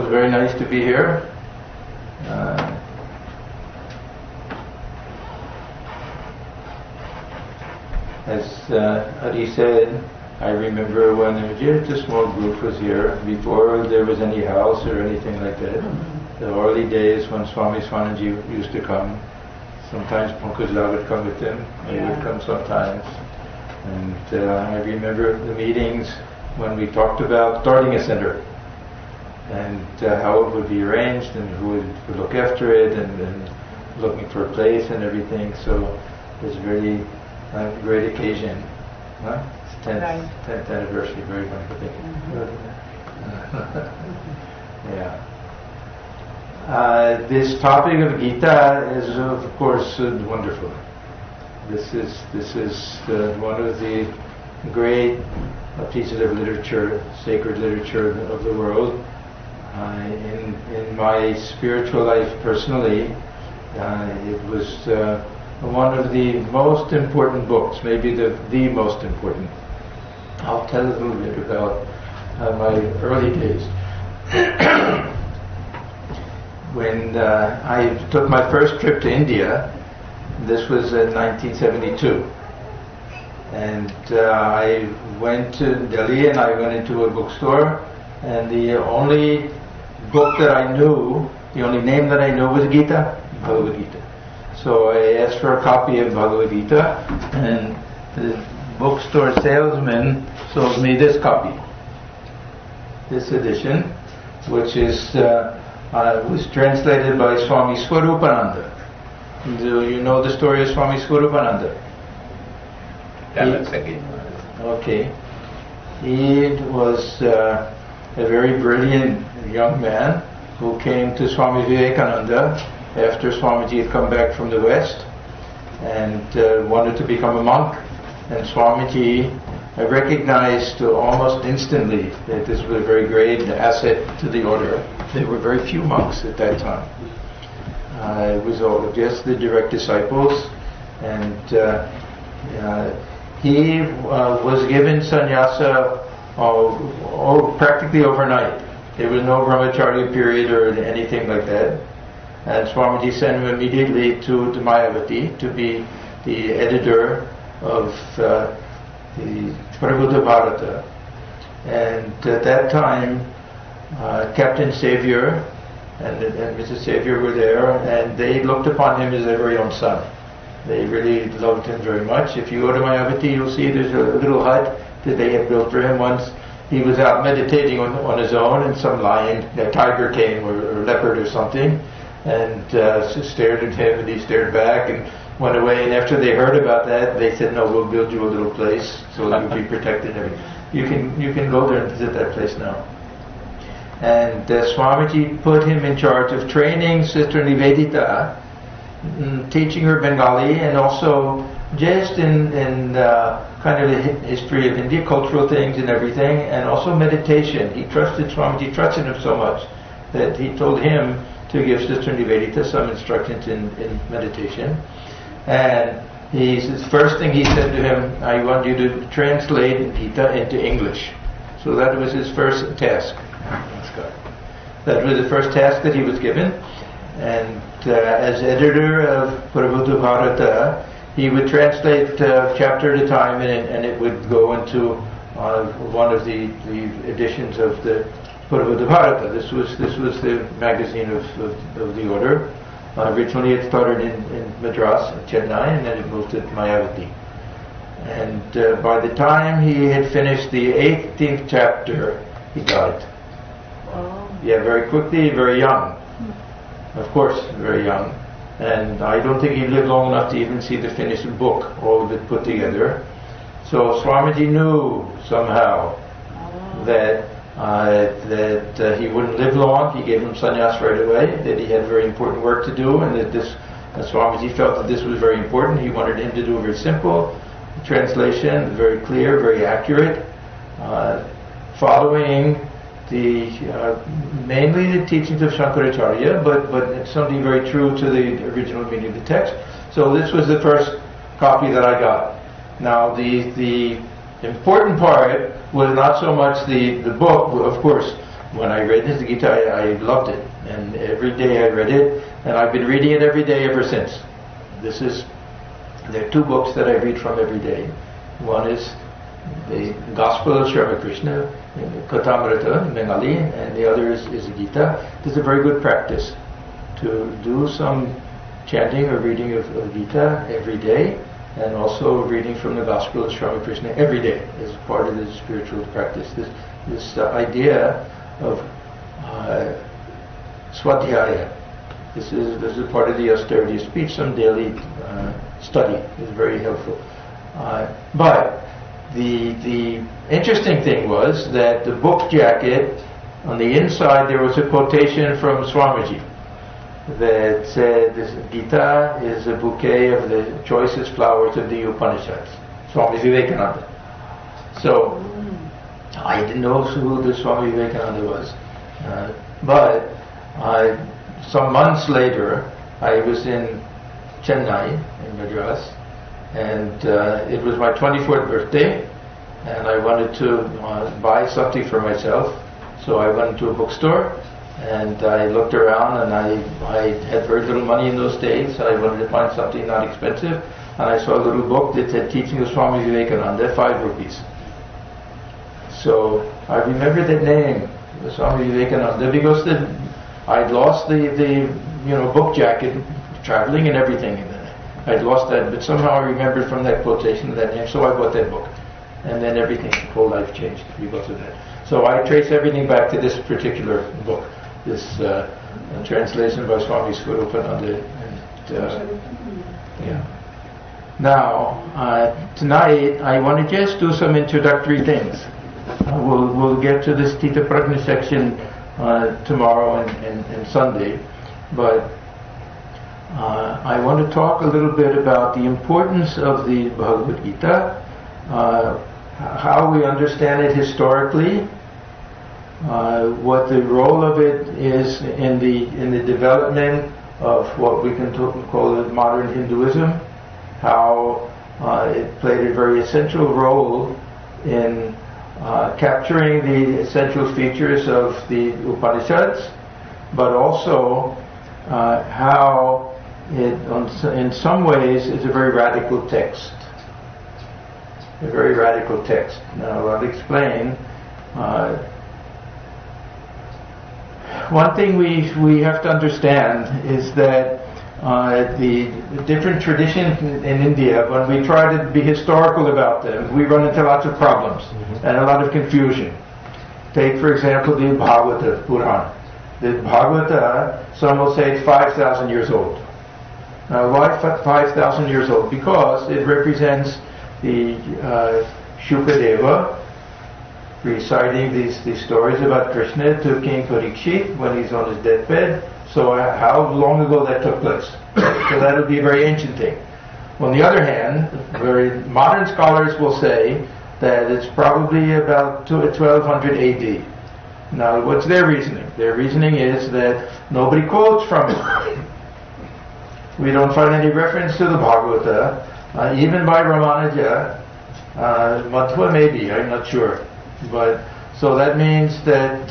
it's very nice to be here. As Adi said, I remember when just a small group was here, before there was any house or anything like that. The early days when Swami Swananji used to come, sometimes Pankajla would come with him, he would come sometimes. And I remember the meetings when we talked about starting a center and how it would be arranged and who would look after it and looking for a place and everything. So it was really a great occasion. Huh? It's 10th anniversary, very wonderful thing. Yeah. This topic of Gita is, of course, wonderful. This is one of the great pieces of literature, sacred literature of the world. In my spiritual life personally, it was one of the most important books, maybe the most important. I'll tell a little bit about my early days. When I took my first trip to India, this was in 1972, and I went to Delhi and I went into a bookstore, and the only book that I knew, the only name that I knew was Gita, Bhagavad Gita. So I asked for a copy of Bhagavad Gita, and the bookstore salesman sold me this copy, this edition, which is was translated by Swami Swarupananda. Do you know the story of Swami Swarupananda? Okay. He was a very brilliant young man who came to Swami Vivekananda after Swamiji had come back from the West and wanted to become a monk. And Swamiji recognized almost instantly that this was a very great asset to the order. There were very few monks at that time. It was all just the direct disciples, and he was given sannyasa practically overnight. There was no brahmacharya period or anything like that. And Swamiji sent him immediately to Mayavati to be the editor of the Prabhupada Bharata. And at that time, Captain Xavier and Mrs. Xavier were there, and they looked upon him as their very own son. They really loved him very much. If you go to Mayavati, you'll see there's a little hut that they had built for him once. He was out meditating on his own, and some lion, a tiger came, or leopard or something, and stared at him, and he stared back and went away. And after they heard about that, they said, "No, we'll build you a little place so you'll be protected." You can go there and visit that place now. And Swamiji put him in charge of training Sister Nivedita, teaching her Bengali, and also just in kind of the history of India, cultural things and everything, and also meditation. Swamiji trusted him so much that he told him to give Sister Nivedita some instructions in meditation. And the first thing he said to him, "I want you to translate Gita into English." So that was his first task. That was the first task that he was given. And as editor of Prabhupada Bharata, he would translate chapter at a time, and it would go into one of the editions of the Prabhupada Bharata. This was the magazine of the order. Originally it started in Madras, Chennai, and then it moved to Mayavati. And by the time he had finished the 18th chapter, he died. Yeah, very quickly, very young. Of course, very young. And I don't think he lived long enough to even see the finished book, all of it put together. So Swamiji knew somehow that he wouldn't live long. He gave him sannyas right away, that he had very important work to do, and that Swamiji felt that this was very important. He wanted him to do a very simple translation, very clear, very accurate, following mainly the teachings of Shankaracharya, but something very true to the original meaning of the text. So this was the first copy that I got. Now the important part was not so much the book, of course, when I read his Gita, I loved it, and every day I read it, and I've been reading it every day ever since. There are two books that I read from every day. One is the Gospel of Ramakrishna, Kathamrita in Bengali, and the other is Gita. This is a very good practice to do some chanting or reading of Gita every day, and also reading from the Gospel of Ramakrishna every day as part of the spiritual practice. This idea of swadhyaya. This is part of the austerity speech. Some daily study is very helpful. But the interesting thing was that the book jacket, on the inside there was a quotation from Swamiji that said, "This Gita is a bouquet of the choicest flowers of the Upanishads." Swami Vivekananda. So I didn't know who the Swami Vivekananda was, but some months later I was in Chennai, in Madras, and it was my 24th birthday, and I wanted to buy something for myself. So I went to a bookstore, and I looked around, and I had very little money in those days. So I wanted to find something not expensive, and I saw a little book that said Teaching of Swami Vivekananda, 5 rupees. So I remember the name, Swami Vivekananda, because I'd lost the book jacket, traveling and everything. I'd lost that, but somehow I remembered from that quotation that name, so I bought that book. And then everything, whole life changed because of that. So I trace everything back to this particular book, this translation by Swami Sthitaprajna. Now, tonight I want to just do some introductory things. We'll get to the Sthitaprajna section tomorrow and Sunday, but I want to talk a little bit about the importance of the Bhagavad Gita, how we understand it historically, what the role of it is in the development of what we can call modern Hinduism, how it played a very essential role in capturing the essential features of the Upanishads, but also how it, in some ways, is a very radical text. A very radical text. Now, I'll explain. One thing we have to understand is that the different traditions in India, when we try to be historical about them, we run into lots of problems and a lot of confusion. Take, for example, the Bhagavata Purana. The Bhagavata, some will say it's 5,000 years old. Now, why 5,000 years old? Because it represents the Shukadeva reciting these stories about Krishna to King Parikshit when he's on his deathbed. So how long ago that took place? So that would be a very ancient thing. On the other hand, very modern scholars will say that it's probably about 1200 AD. Now, what's their reasoning? Their reasoning is that nobody quotes from it. We don't find any reference to the Bhagavata, even by Ramanuja. Madhva maybe, I'm not sure. But so that means that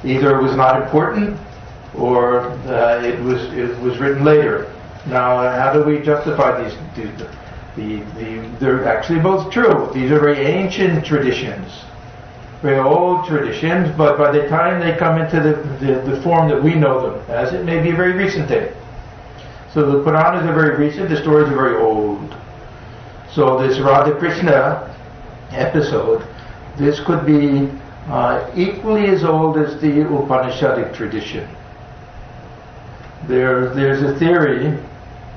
either it was not important or it was written later. Now, how do we justify these? They're actually both true. These are very ancient traditions, very old traditions, but by the time they come into the form that we know them as, it may be a very recent thing. So the Puranas are very recent, the stories are very old. So this Radha Krishna episode, this could be equally as old as the Upanishadic tradition. There's a theory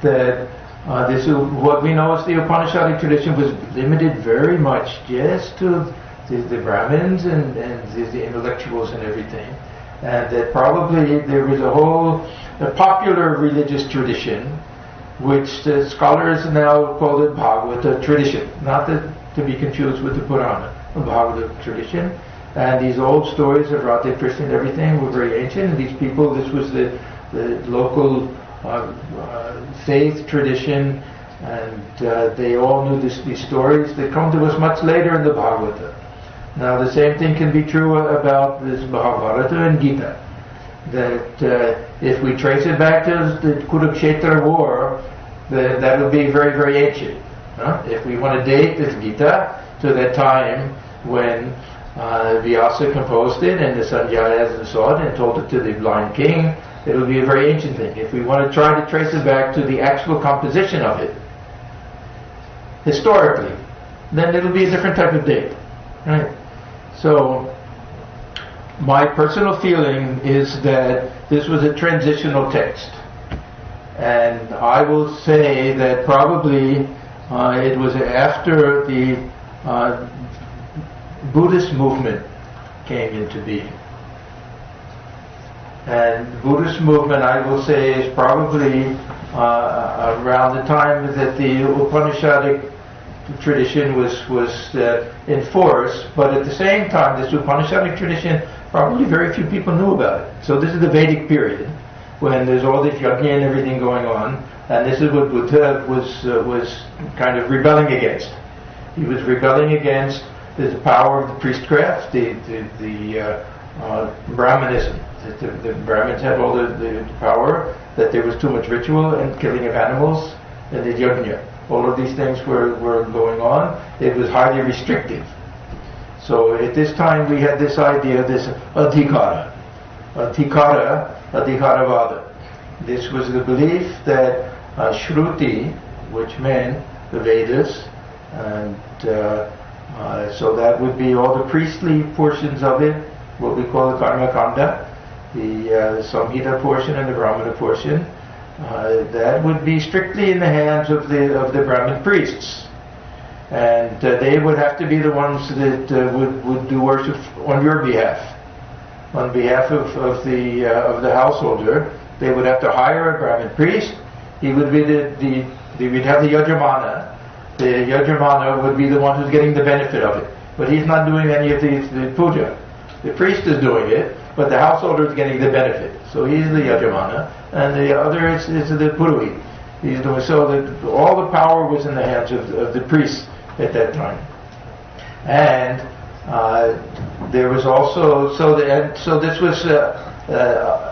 that what we know as the Upanishadic tradition was limited very much just to the Brahmins and the intellectuals and everything, and that probably there was a popular religious tradition, which the scholars now call it Bhagavata tradition, not to be confused with the Purana, the Bhagavata tradition. And these old stories of Radha Krishna and everything were very ancient. And these people, this was the local faith tradition, and they all knew these stories that come to us much later in the Bhagavata. Now the same thing can be true about this Mahabharata and Gita. That if we trace it back to the Kurukshetra war, that would be very, very ancient. If we want to date this Gita to that time when Vyasa composed it and the Sannyas saw it and told it to the blind king, it will be a very ancient thing. If we want to try to trace it back to the actual composition of it, historically, then it'll be a different type of date. Right? So, my personal feeling is that this was a transitional text. And I will say that probably it was after the Buddhist movement came into being. And the Buddhist movement, I will say, is probably around the time that the Upanishadic tradition was in force, but at the same time, this Upanishadic tradition, probably very few people knew about it. So this is the Vedic period, when there's all this yajna and everything going on, and this is what Buddha was kind of rebelling against. He was rebelling against the power of the priestcraft, the Brahmanism. The Brahmins had all the power, that there was too much ritual and killing of animals, and the yajna. All of these things were going on. It was highly restrictive. So at this time we had this idea, this adhikaravada. This was the belief that Shruti, which meant the Vedas, and so that would be all the priestly portions of it, what we call the Karma Kanda, the Samhita portion and the Brahmana portion, that would be strictly in the hands of the Brahmin priests. And they would have to be the ones that would do worship on your behalf. On behalf of the householder, they would have to hire a Brahmin priest. He would be we'd have the Yajamana. The Yajamana would be the one who's getting the benefit of it. But he's not doing any of the puja. The priest is doing it, but the householder is getting the benefit. So he's the Yajamana, and the other is the Purohit. He's doing so that all the power was in the hands of the priests at that time. And there was also so this was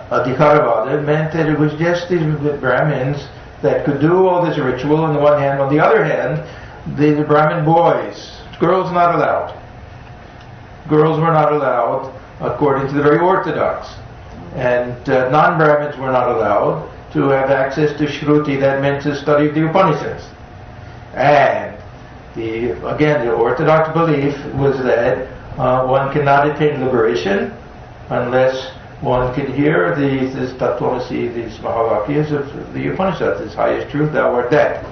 Adhikaravada. It meant that it was just these Brahmins that could do all this ritual on the one hand. On the other hand, the Brahmin boys, girls not allowed. Girls were not allowed according to the very orthodox. And non-Brahmins were not allowed to have access to Shruti. That meant to study the Upanishads. And the orthodox belief was that one cannot attain liberation unless one can hear these Tattvamasi, these Mahavakyas of the Upanishads, this highest truth, thou art that.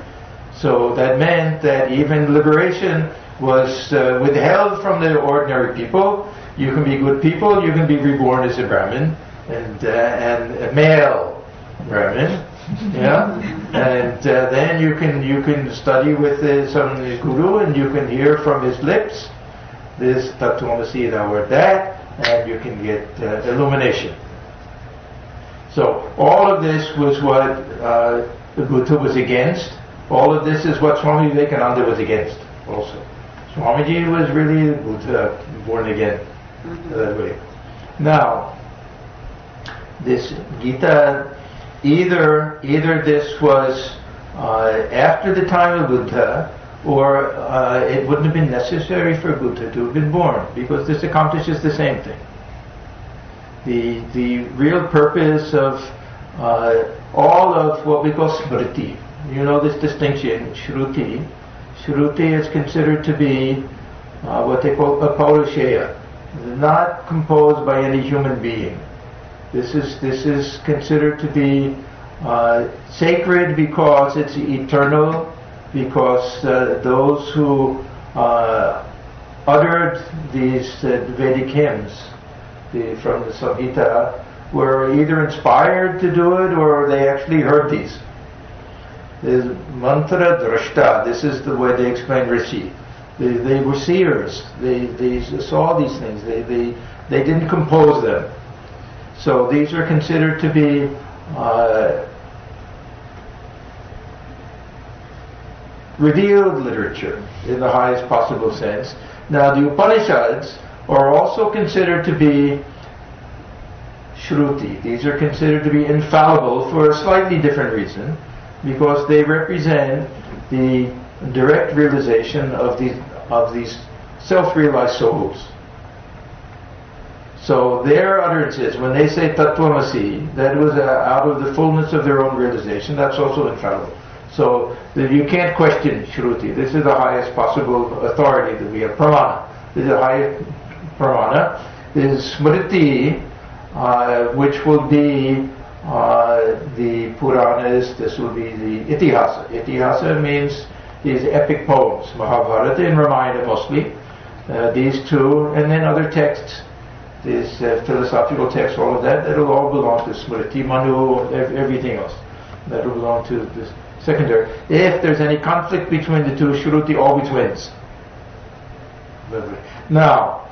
So that meant that even liberation was withheld from the ordinary people. You can be good people, you can be reborn as a Brahmin, and a male Brahmin, yeah, and then you can study with some guru, and you can hear from his lips this Tattvamasi, thou art that, and you can get illumination. So all of this was what the Buddha was against. All of this is what Swami Vivekananda was against also. Swamiji was really Buddha, born again that way. Now, this Gita, either this was after the time of Buddha, or it wouldn't have been necessary for Buddha to have been born, because this accomplishes the same thing. The real purpose of all of what we call Smriti, you know this distinction, Shruti. Shruti is considered to be what they call apaurushaya, not composed by any human being. This is considered to be sacred because it's eternal, because those who uttered these Vedic hymns from the Samhita were either inspired to do it or they actually heard these. There's mantra drashta. This is the way they explain Rishi. They were seers. They saw these things. They didn't compose them. So these are considered to be revealed literature in the highest possible sense. Now the Upanishads are also considered to be Shruti. These are considered to be infallible for a slightly different reason, because they represent the direct realization of these self-realized souls. So their utterances, when they say Tattvamasi, that was out of the fullness of their own realization. That's also infallible. So that you can't question Shruti. This is the highest possible authority that we have. Pramana. This is the highest Pramana. This is Smriti, which will be the Puranas. This will be the Itihasa. Itihasa means these epic poems, Mahabharata and Ramayana mostly. These two, and then other texts, these philosophical texts, all of that, that'll all belong to Smriti, Manu, everything else. That'll belong to this secondary. If there's any conflict between the two, Shruti always wins. Now,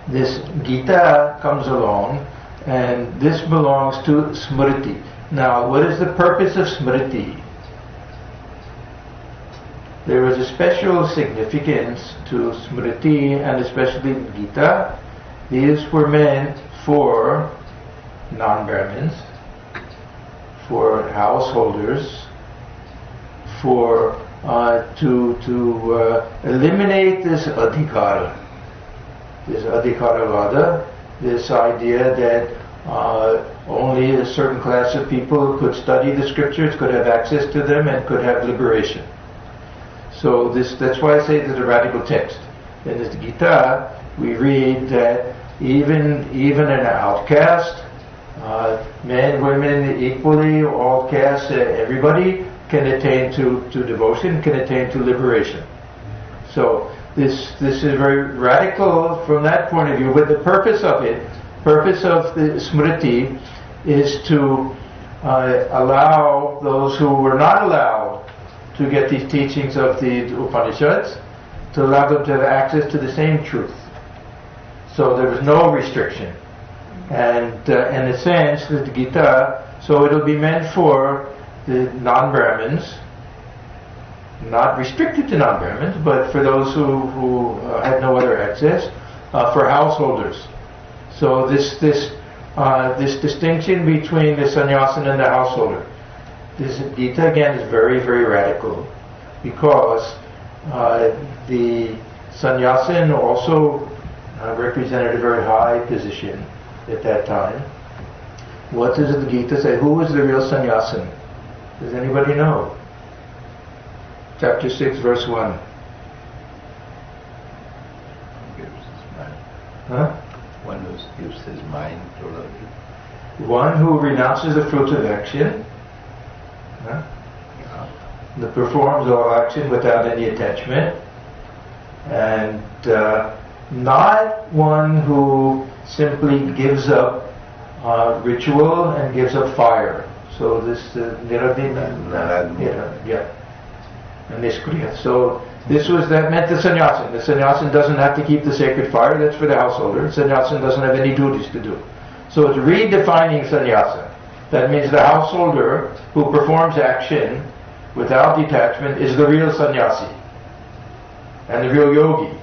this Gita comes along, and this belongs to Smriti. Now, what is the purpose of Smriti? There is a special significance to Smriti, and especially Gita. These were meant for non-Brahmins, for householders, for to eliminate this adhikara, this adhikaravada, this idea that only a certain class of people could study the scriptures, could have access to them, and could have liberation. So that's why I say it's a radical text. In this Gita, we read that even an outcast, men, women equally, all castes, everybody can attain to devotion, can attain to liberation. So this is very radical from that point of view. But the purpose of the Smriti, is to allow those who were not allowed to get these teachings of the Upanishads, to allow them to have access to the same truth. So there was no restriction. And in a sense, the Gita, so it'll be meant for the non-Brahmins, not restricted to non-Brahmins, but for those who had no other access, for householders. So this distinction between the sannyasin and the householder, this Gita again is very, very radical, because the sannyasin also represented a very high position at that time. What does the Gita say? Who was the real sannyasin? Does anybody know? Chapter 6, verse 1. Gives his mind. Huh? One who gives his mind to love. One who renounces the fruits of action. Huh? That performs all action without any attachment. And not one who simply gives up ritual and gives up fire. So this and Nishkriya. So that meant the sannyasin. The sannyasin doesn't have to keep the sacred fire. That's for the householder. The sannyasin doesn't have any duties to do. So it's redefining sannyasa. That means the householder who performs action without detachment is the real sannyasi and the real yogi.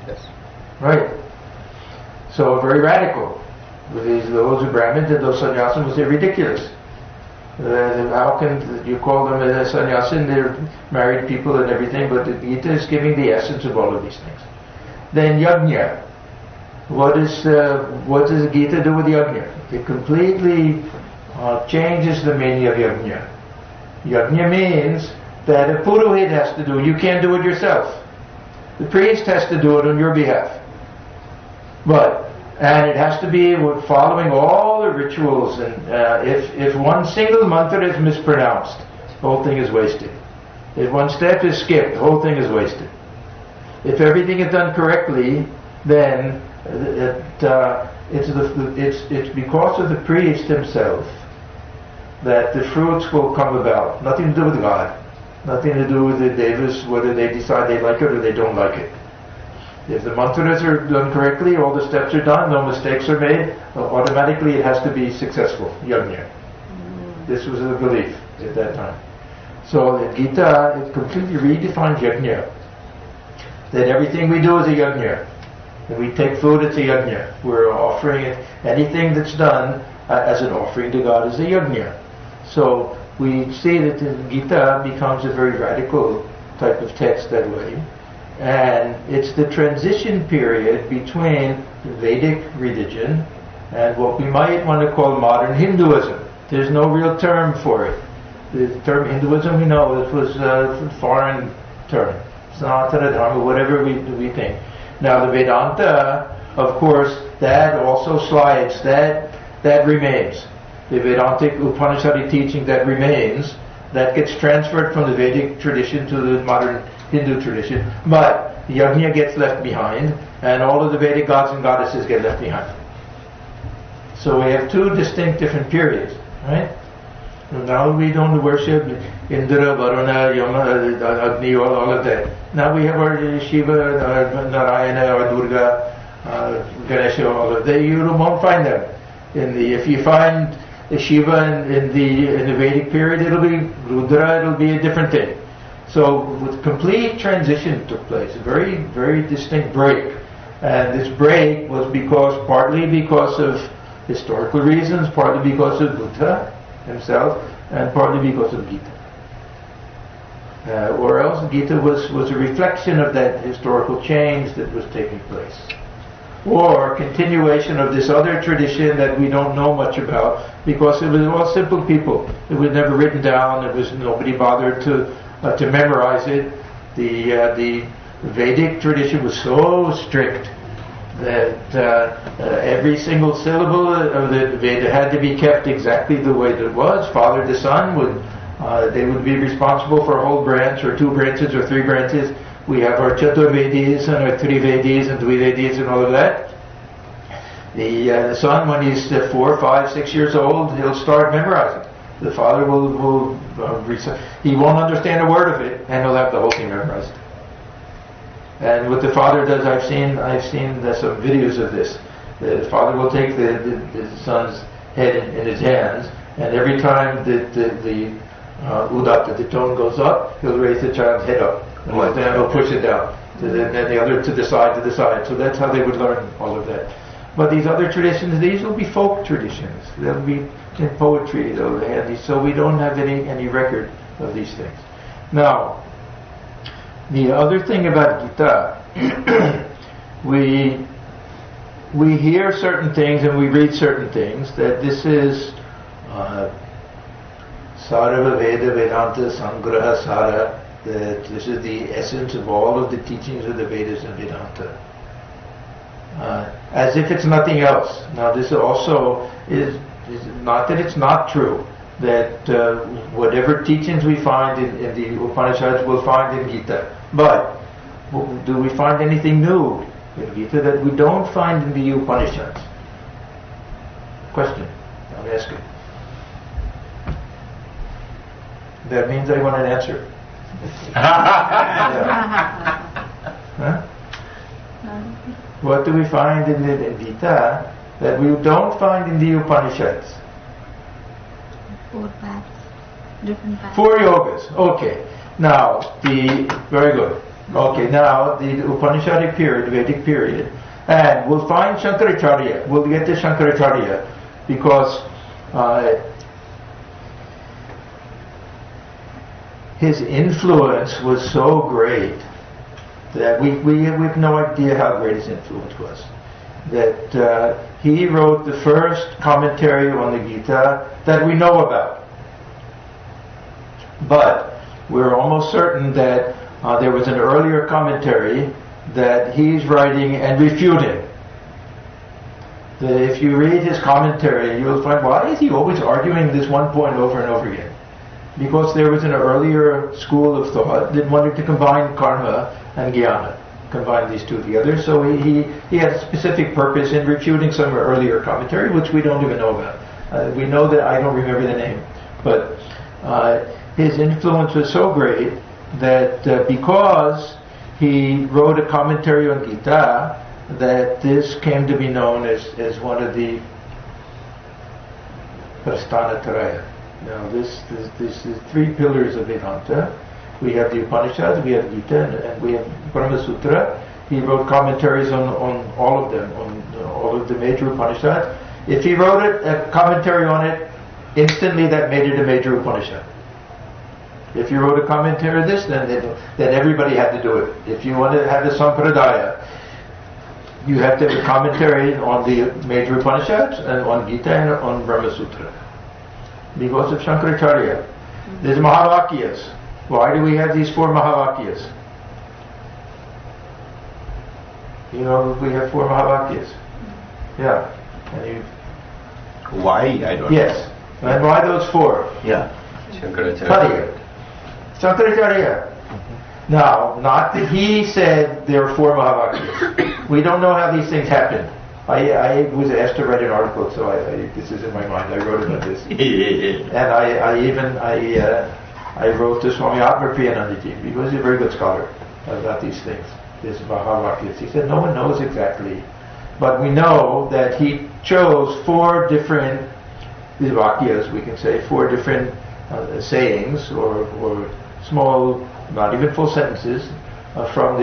Yes. Right. So very radical. Those who Brahmins and those sannyasin will say ridiculous. How can you call them a sannyasin? They're married people and everything, but the Gita is giving the essence of all of these things. Then yajna. What does the Gita do with yajna? It completely changes the meaning of yajna. Yajna means that a purohit has to do. You can't do it yourself. The priest has to do it on your behalf. And it has to be following all the rituals, and if one single mantra is mispronounced, the whole thing is wasted. If one step is skipped, the whole thing is wasted. If everything is done correctly, then it's because of the priest himself that the fruits will come about. Nothing to do with God. Nothing to do with the devas, whether they decide they like it or they don't like it. If the mantras are done correctly, all the steps are done, no mistakes are made, automatically it has to be successful, yajna. This was the belief. at that time. So the Gita, it completely redefines yajna. That everything we do is a yajna. When we take food, it's a yajna. We're offering it. Anything that's done as an offering to God is a yajna. So we see that the Gita becomes a very radical type of text that way. And it's the transition period between the Vedic religion and what we might want to call modern Hinduism. There's no real term for it. The term Hinduism, we know, it was a foreign term. Sanatana Dharma, whatever we think. Now the Vedanta, of course, that also slides, that remains. The Vedantic Upanishadic teaching that remains, that gets transferred from the Vedic tradition to the modern Hindu tradition, but the yajna gets left behind, and all of the Vedic gods and goddesses get left behind. So we have two distinct different periods, right? Now we don't worship Indra, Varuna, Yama, Agni, all of that. Now we have our Shiva, Narayana, or Durga, Ganesha, all of that. You won't find them. If you find the Shiva in the Vedic period, it'll be Rudra, it'll be a different thing. So with complete transition took place, a very, very distinct break. And this break was partly because of historical reasons, partly because of Buddha himself, and partly because of Gita. Or else Gita was a reflection of that historical change that was taking place. Or continuation of this other tradition that we don't know much about, because it was all simple people. It was never written down. Nobody bothered to memorize it. The Vedic tradition was so strict that every single syllable of the Veda had to be kept exactly the way that it was. Father to son they would be responsible for a whole branch, or two branches, or three branches. We have our Chaturvedis and our Trivedis and Dvivedis and all of that. The son, when he's 4, 5, 6 years old, he'll start memorizing. The father will he won't understand a word of it, and he'll have the whole thing memorized. And what the father does, I've seen some videos of this. The father will take the son's head in his hands, and every time the udatta, the tone goes up, he'll raise the child's head up. And then he'll push it down. And the other to the side. So that's how they would learn all of that. But these other traditions, these will be folk traditions. They'll be in poetry. So we don't have any record of these things. Now, the other thing about Gita, we hear certain things and we read certain things, that this is Sarva Veda Vedanta Sangraha Sara, that this is the essence of all of the teachings of the Vedas and Vedanta. As if it's nothing else. Now this also is not that it's not true, that whatever teachings we find in the Upanishads we'll find in Gita. But do we find anything new in Gita that we don't find in the Upanishads? Question. I'm asking. That means I want an answer. Huh? What do we find in Gita that we don't find in the Upanishads? 4 paths, different paths. 4 yogas. Okay. Now very good. Okay. Now the Upanishadic period, the Vedic period, and we'll find Shankaracharya. We'll get to Shankaracharya because his influence was so great that we have no idea how great his influence was. That he wrote the first commentary on the Gita that we know about. But we're almost certain that there was an earlier commentary that he's writing and refuting. That if you read his commentary, you'll find, why is he always arguing this one point over and over again? Because there was an earlier school of thought that wanted to combine karma and jnana, combine these two together. So he had a specific purpose in refuting some earlier commentary, which we don't even know about. We know that I don't remember the name, but his influence was so great that because he wrote a commentary on Gita, that this came to be known as one of the Prasthanatraya. Now this is three pillars of Vedanta. We have the Upanishads, we have Gita, and we have Brahma Sutra. He wrote commentaries on all of them, on all of the major Upanishads. If he wrote a commentary on it, instantly that made it a major Upanishad. If you wrote a commentary on this, then everybody had to do it. If you wanted to have the Sampradaya, you have to have a commentary on the major Upanishads and on Gita and on Brahma Sutra. Because of Shankaracharya. There's Mahavakyas. Why do we have these four Mahavakyas? You know, we have four Mahavakyas. Yeah. Why? I don't know. Yes. And why those four? Yeah. Shankaracharya. Shankaracharya. Now, not that he said there are four Mahavakyas. We don't know how these things happened. I was asked to write an article, so this is in my mind. I wrote about this. And I wrote to Swami Atmajnanananda because he's a very good scholar about these things. This Mahavakyas. He said no one knows exactly, but we know that he chose four different Vakyas, we can say, four different sayings or small, not even full sentences from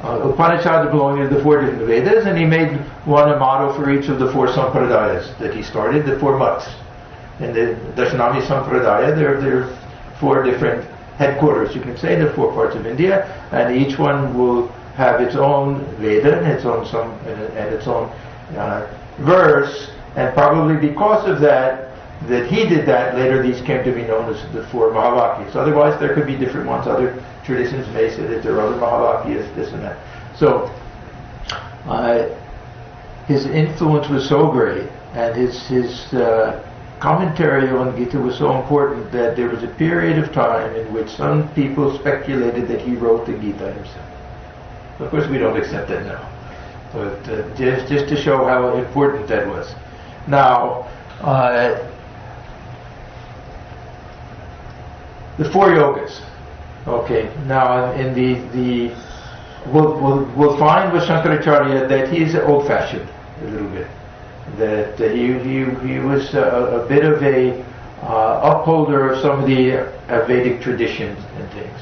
Upanishads belonging to the four different Vedas, and he made one a motto for each of the four Sampradayas that he started, the four mutts. In the Darshanami Sampradaya, there are four different headquarters, you can say, the four parts of India, and each one will have its own Veda and its own verse, and probably because of that he did that, later these came to be known as the four Mahavakyas. Otherwise there could be different ones. Other traditions may say that there are other Mahavakyas, this and that. So his influence was so great, and his commentary on Gita was so important that there was a period of time in which some people speculated that he wrote the Gita himself. Of course we don't accept that now, but just to show how important that was. Now, the four yogas. Okay. Now, in we'll find with Shankaracharya that he's old-fashioned a little bit. That he was a bit of a upholder of some of the Vedic traditions and things.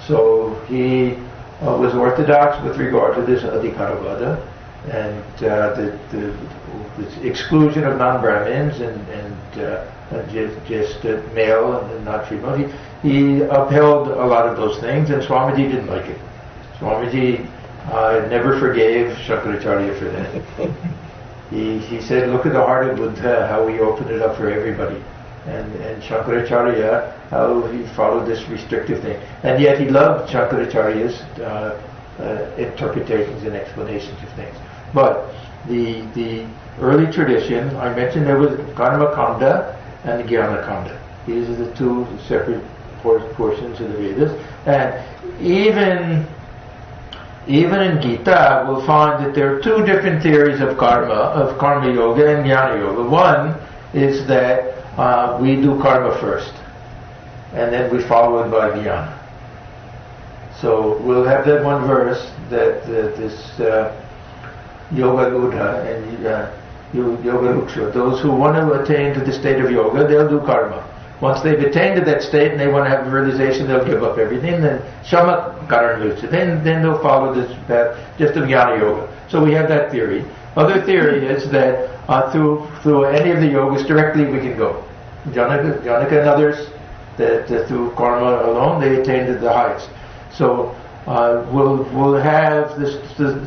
So he was orthodox with regard to this Adhikaravada and the exclusion of non-Brahmins and just male and not female. He upheld a lot of those things, and Swamiji didn't like it. Swamiji never forgave Shankaracharya for that. He said, look at the heart of Buddha, how we opened it up for everybody. And Shankaracharya, how he followed this restrictive thing. And yet he loved Shankaracharya's interpretations and explanations of things. But the early tradition, I mentioned there was Karmakanda and Jnanakanda. These are the two separate portions of the Vedas. And even in Gita, we'll find that there are two different theories of karma yoga and jnana yoga. One is that we do karma first, and then we follow it by jnana. So we'll have that one verse that this yoga ludha and yoga ruksha, those who want to attain to the state of yoga, they'll do karma. Once they've attained to that state and they want to have a realization, they'll give up everything. Then shama karan lucha. Then they'll follow this path just of jnana yoga. So we have that theory. Other theory is that through any of the yogas directly we can go. Janaka and others, that through karma alone they attain to the highest. So we'll have this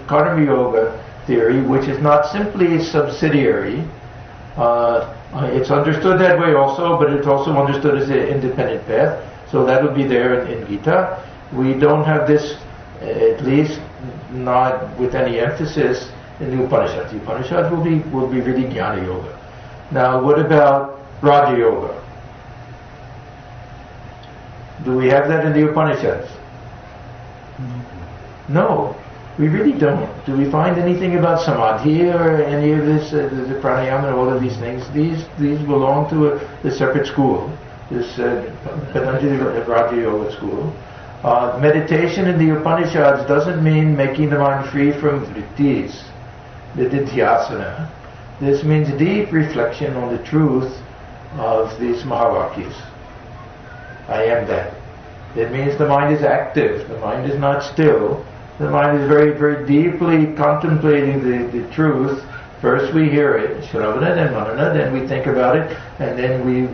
karma yoga theory, which is not simply subsidiary. It's understood that way also, but it's also understood as an independent path. So that will be there in Gita. We don't have this, at least not with any emphasis, in the Upanishads. The Upanishads will be really Jnana Yoga. Now, what about Raja Yoga? Do we have that in the Upanishads? No, we really don't. Do we find anything about Samadhi or any of this, the pranayama and all of these things? These belong to a separate school, this Patanjali Raja Yoga school. Meditation in the Upanishads doesn't mean making the mind free from vrittis, the Didhyasana. This means deep reflection on the truth of these Mahavakyas. I am that. It means the mind is active. The mind is not still. The mind is very, very deeply contemplating the truth. First we hear it, Shravana, then Manana, then we think about it, and then we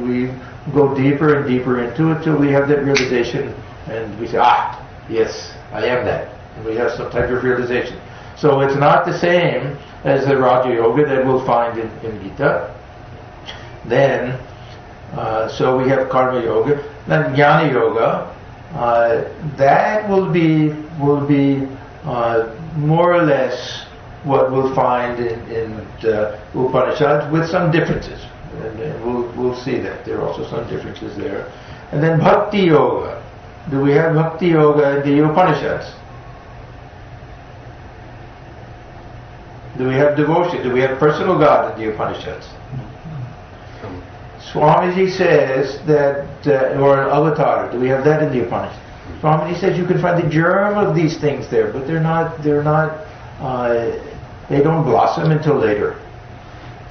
go deeper and deeper into it till we have that realization, and we say, yes, I am that. And we have some type of realization. So it's not the same as the Raja Yoga that we'll find in Gita. Then, so we have Karma Yoga. Then Jnana Yoga, that will be more or less what we'll find in the Upanishads with some differences. And we'll see that. There are also some differences there. And then Bhakti Yoga. Do we have Bhakti Yoga in the Upanishads? Do we have devotion? Do we have personal God in the Upanishads? Swamiji says that, or an avatar, do we have that in the Upanishads? Swamiji says you can find the germ of these things there, but they don't blossom until later.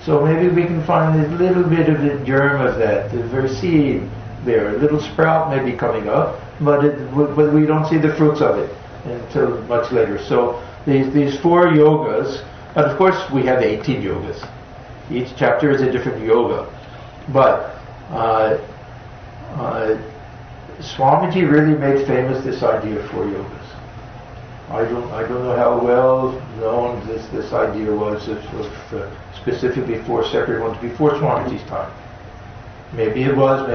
So maybe we can find a little bit of the germ of that, the very seed there. A little sprout may be coming up, but we don't see the fruits of it until much later. So these 4 yogas, and of course we have 18 yogas. Each chapter is a different yoga. But Swamiji really made famous this idea of 4 yogas. I don't know how well known this idea was of specifically 4 separate ones before Swamiji's time. Maybe it was,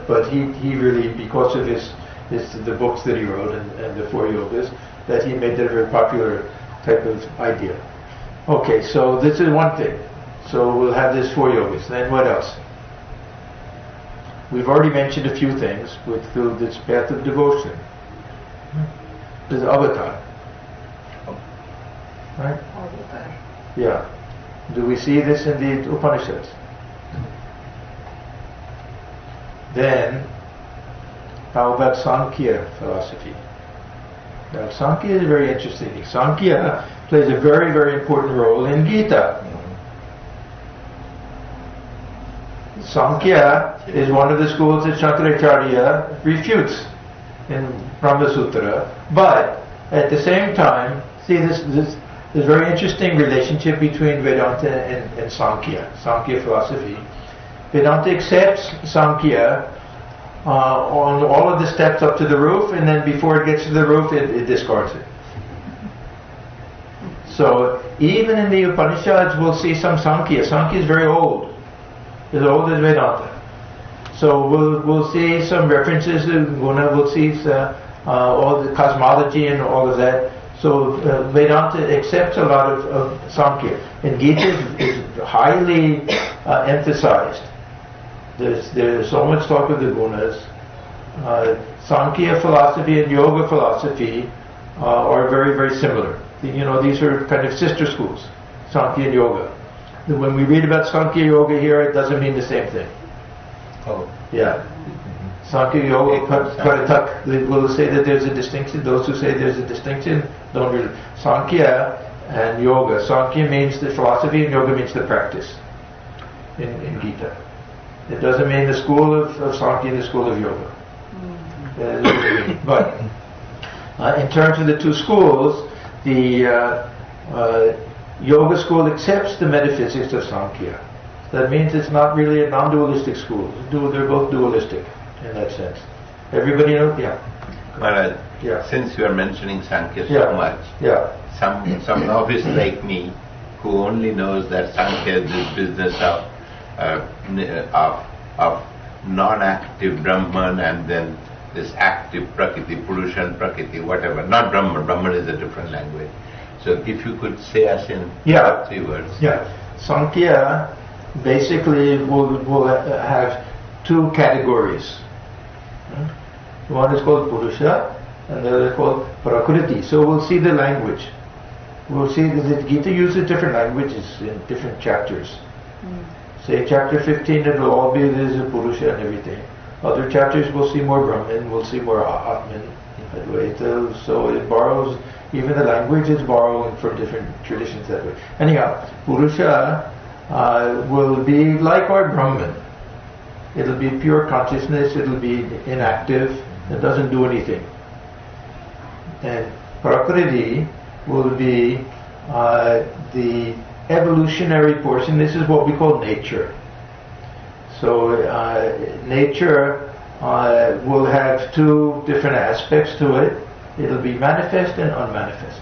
but he really, because of the books that he wrote and the 4 yogas, that he made that a very popular type of idea. Okay, so this is one thing. So we'll have this 4 yogas. Then what else? We've already mentioned a few things through this path of devotion. There's avatar. Right? Avatar. Yeah. Do we see this in the Upanishads? Then, how about Sankhya philosophy? Now, Sankhya is very interesting. Sankhya plays a very, very important role in Gita. Sankhya is one of the schools that Shankaracharya refutes in Brahma Sutra. But at the same time, see this very interesting relationship between Vedanta and Sankhya philosophy. Vedanta accepts Sankhya on all of the steps up to the roof, and then before it gets to the roof, it discards it. So even in the Upanishads, we'll see some Sankhya. Sankhya is very old. As old as Vedanta. So we'll see some references to Guna, we'll see all the cosmology and all of that. So Vedanta accepts a lot of Sankhya. And Gita is highly emphasized. There's so much talk of the Gunas. Sankhya philosophy and Yoga philosophy are very, very similar. These are kind of sister schools, Sankhya and Yoga. When we read about Sankhya Yoga here, it doesn't mean the same thing. Oh. Yeah. Sankhya Yoga, Paratak, they will say that there's a distinction. Those who say there's a distinction don't really. Sankhya and Yoga. Sankhya means the philosophy and Yoga means the practice in Gita. It doesn't mean the school of Sankhya and the school of Yoga. But in terms of the 2 schools, the Yoga school accepts the metaphysics of Sankhya. That means it's not really a non-dualistic school. They're both dualistic in that sense. Everybody knows? Yeah. Maharaj, Yeah. Since you are mentioning Sankhya so much, some novice like me who only knows that Sankhya is this business of non-active Brahman and then this active Prakriti, Purusha and Prakriti, whatever. Not Brahman. Brahman is a different language. So if you could say us in 3 words. Yeah. Sankhya basically will have 2 categories. One is called Purusha and the other is called Prakriti. So we'll see the language. We'll see that Gita uses different languages in different chapters. Say chapter 15, it will all be there's a Purusha and everything. Other chapters we'll see more Brahman, we'll see more Atman, Advaita. So it borrows, even the language is borrowing from different traditions that way. Anyhow, Purusha will be like our Brahman. It'll be pure consciousness, it'll be inactive, it doesn't do anything. And Prakriti will be the evolutionary portion. This is what we call nature. So nature will have two different aspects to it. It'll be manifest and unmanifest.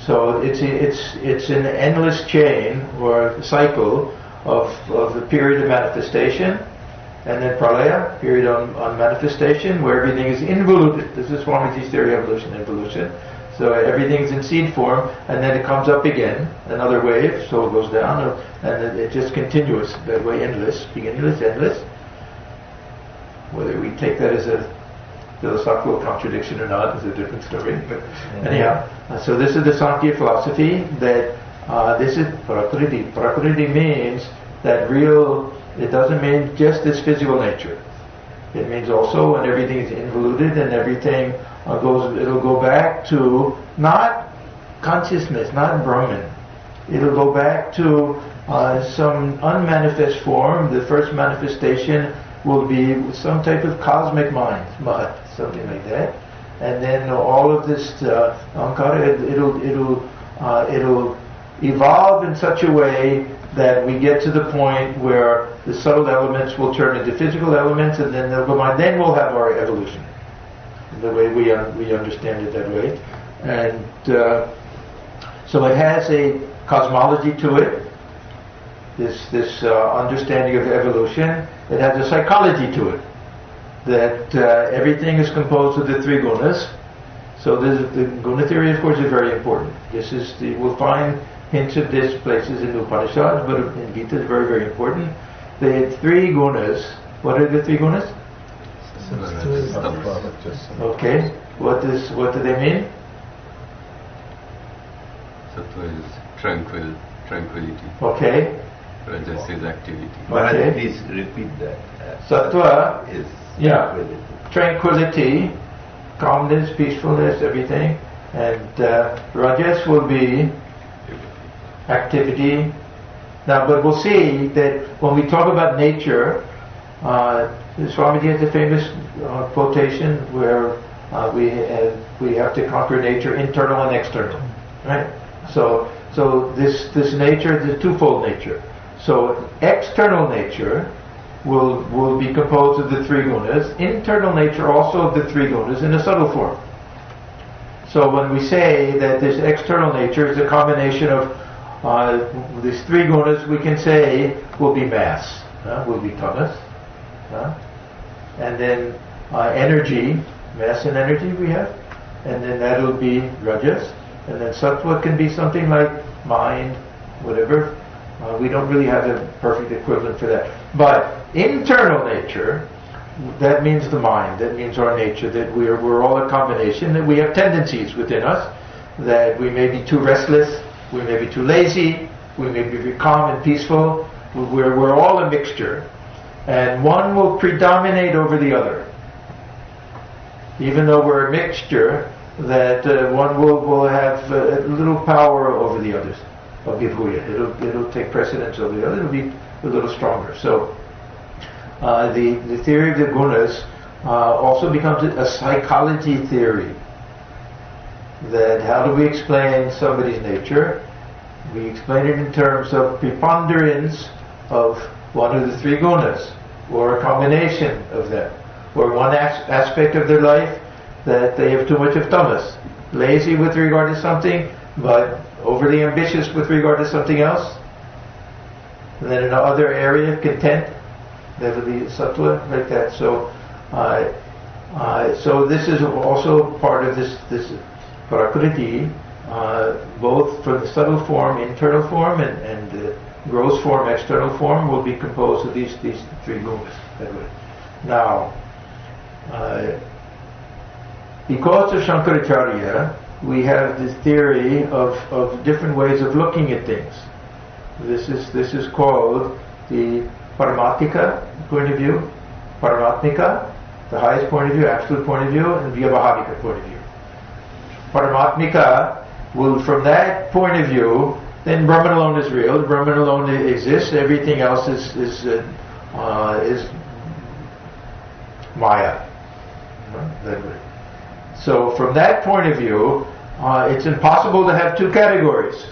So it's an endless chain or cycle of the period of manifestation, and then pralaya, period on manifestation, where everything is involuted. This is Swamiji's theory of evolution. So everything's in seed form, and then it comes up again, another wave, so it goes down, and it just continues that way, endless, beginningless, endless. Whether we take that as a philosophical contradiction or not is a different story. But anyhow, so this is the Sankhya philosophy that this is Prakriti. Prakriti means that real, it doesn't mean just this physical nature. It means also when everything is involuted and everything it'll go back to not consciousness, not Brahman. It'll go back to some unmanifest form. The first manifestation will be some type of cosmic mind, Mahat, something like that. And then all of this Ankara, it'll evolve in such a way that we get to the point where the subtle elements will turn into physical elements, and then they'll go on. Then we'll have our evolution, the way we understand it that way. And so it has a cosmology to it. This understanding of evolution. It has a psychology to it. That everything is composed of the three gunas. So the guna theory, of course, is very important. We'll find hints of this places in the Upanishads, but in Gita is very, very important. The three gunas. What are the three gunas? Okay. What do they mean? Sattva is tranquility. Okay. Rajas is activity. Maharaj, please repeat that. Sattva is tranquility, calmness, peacefulness, everything. And Rajas will be activity. Now, but we'll see that when we talk about nature, Swamiji has a famous quotation where we have to conquer nature, internal and external, right? So this nature, the twofold nature. So external nature will be composed of the three gunas. Internal nature also of the three gunas in a subtle form. So when we say that this external nature is a combination of these three gunas, we can say will be mass, will be tamas, and then energy, mass and energy we have, and then that'll be rajas, and then sattva can be something like mind, whatever. We don't really have a perfect equivalent for that. But internal nature, that means the mind, that means our nature, that we're all a combination, that we have tendencies within us, that we may be too restless, we may be too lazy, we may be calm and peaceful. We're all a mixture, and one will predominate over the other. Even though we're a mixture, that one will have a little power over the others. It'll take precedence over the other. It'll be a little stronger. So the theory of the gunas also becomes a psychology theory. That how do we explain somebody's nature? We explain it in terms of preponderance of one of the three gunas, or a combination of them, or one aspect of their life that they have too much of tamas, lazy with regard to something, but overly ambitious with regard to something else. And then in another area, content, that would be sattva, like that. So this is also part of this prakriti, both for the subtle form, internal form, and gross form, external form, will be composed of these three gunas. Now, because of Shankaracharya, we have this theory of different ways of looking at things. This is called the Paramatmika point of view, Paramatmika, the highest point of view, absolute point of view, and Vyavahavika point of view. Paramatmika will, from that point of view, then Brahman alone is real, Brahman alone exists, everything else is is Maya. So from that point of view, it's impossible to have two categories.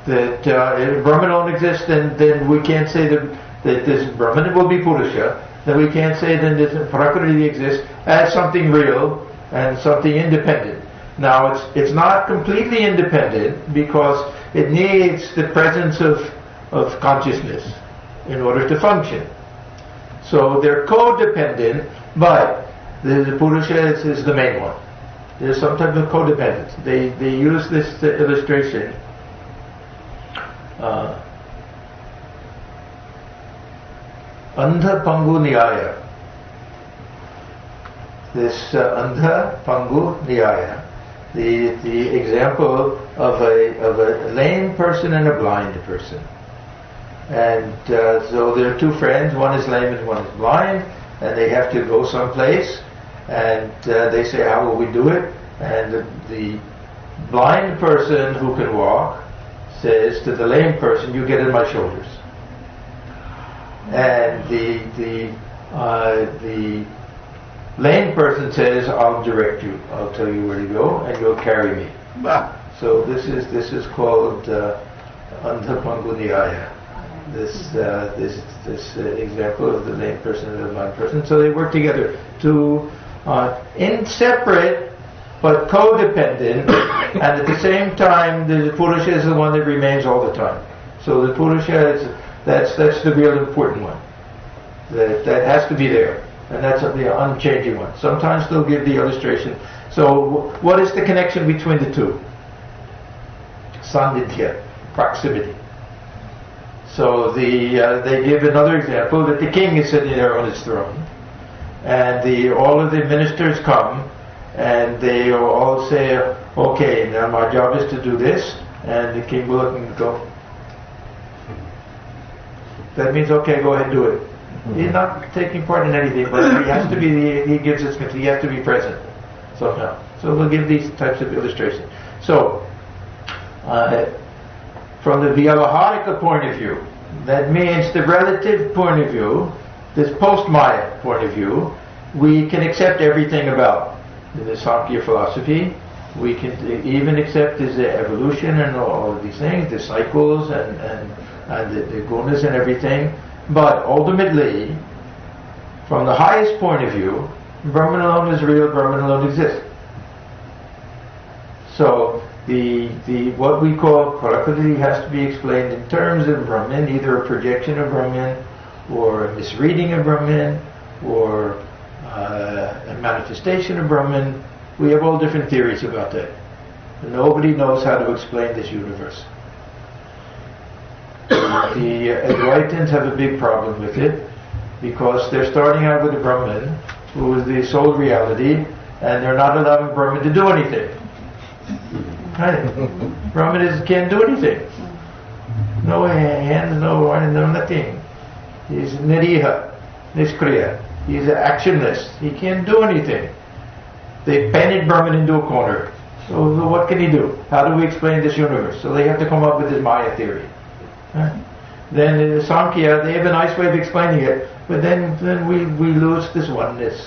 That if Brahman don't exist, then we can't say that this Brahman will be Purusha. Then we can't say then this Prakriti exists as something real and something independent. Now it's not completely independent because it needs the presence of consciousness in order to function. So they're codependent, but the Purusha is the main one. There's some type of codependence. They use this illustration. Andha Pangu Nyaya. This Andha Pangu Nyaya. The example of a lame person and a blind person. And so there are two friends, one is lame and one is blind, and they have to go someplace, and they say, how will we do it? And the blind person who can walk says to the lame person, you get in my shoulders. And the lame person says, I'll direct you, I'll tell you where to go, and you'll carry me. So this is called Andha Pangu Nyaya. This example of the lame person and the blind person. So they work together to in separate but codependent, and at the same time the Purusha is the one that remains all the time. So the Purusha is that's the real important one. That has to be there, and that's the unchanging one. Sometimes they'll give the illustration. So what is the connection between the two? Sandhya, proximity. So they give another example that the king is sitting there on his throne, and all of the ministers come, and they all say, okay, now my job is to do this, and the king will look and go. That means, okay, go ahead and do it. He's not taking part in anything, but he has to be. He gives his. He has to be present somehow. So we'll give these types of illustrations. So. From the Vyavaharika point of view, that means the relative point of view, this post-Maya point of view, we can accept everything about the Sankhya philosophy. We can even accept the evolution and all of these things, the cycles and the gunas and everything. But ultimately, from the highest point of view, Brahman alone is real, Brahman alone exists. So the what we call Prakriti has to be explained in terms of Brahman, either a projection of Brahman, or a misreading of Brahman, or a manifestation of Brahman. We have all different theories about that. Nobody knows how to explain this universe. The Advaitins have a big problem with it, because they're starting out with the Brahman, who is the sole reality, and they're not allowing Brahman to do anything. Right? Brahman can't do anything. No hands, no nothing. He's niriha, niskriya. He's actionless. He can't do anything. They painted Brahman into a corner. So what can he do? How do we explain this universe? So they have to come up with this Maya theory. Right? Then in the Sankhya, they have a nice way of explaining it, but then we lose this oneness.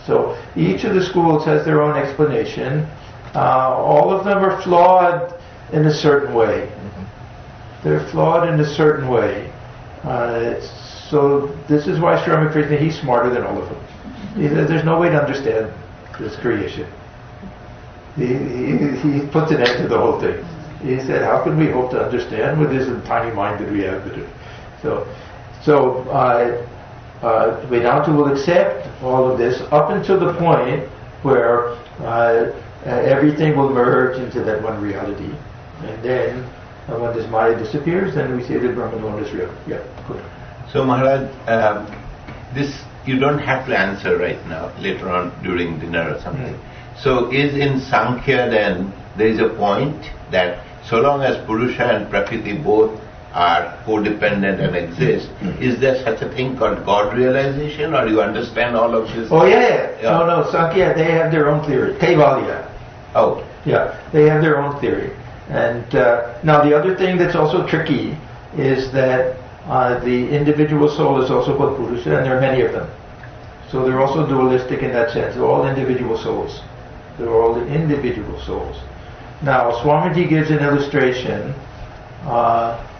So each of the schools has their own explanation. All of them are flawed in a certain way. They're flawed in a certain way. So this is why Sri Ramakrishna, he's smarter than all of them. He says there's no way to understand this creation. He puts an end to the whole thing. He said, how can we hope to understand with this tiny mind that we have to do? So Vedanta will accept all of this up until the point where everything will merge into that one reality. And then when this Maya disappears, then we say that Brahman alone is real. Yeah, good. So Maharaj, this you don't have to answer right now, later on during dinner or something. So is in Sankhya then, there is a point that so long as Purusha and Prakriti both are codependent and exist, is there such a thing called God realization, or you understand all of this? Oh yeah. No, Sankhya, they have their own theory. Kaivalya. Oh. Yeah, they have their own theory. And now the other thing that's also tricky is that the individual soul is also called Purusha, and there are many of them. So they're also dualistic in that sense. They're all individual souls. They're all the individual souls. Now, Swamiji gives an illustration,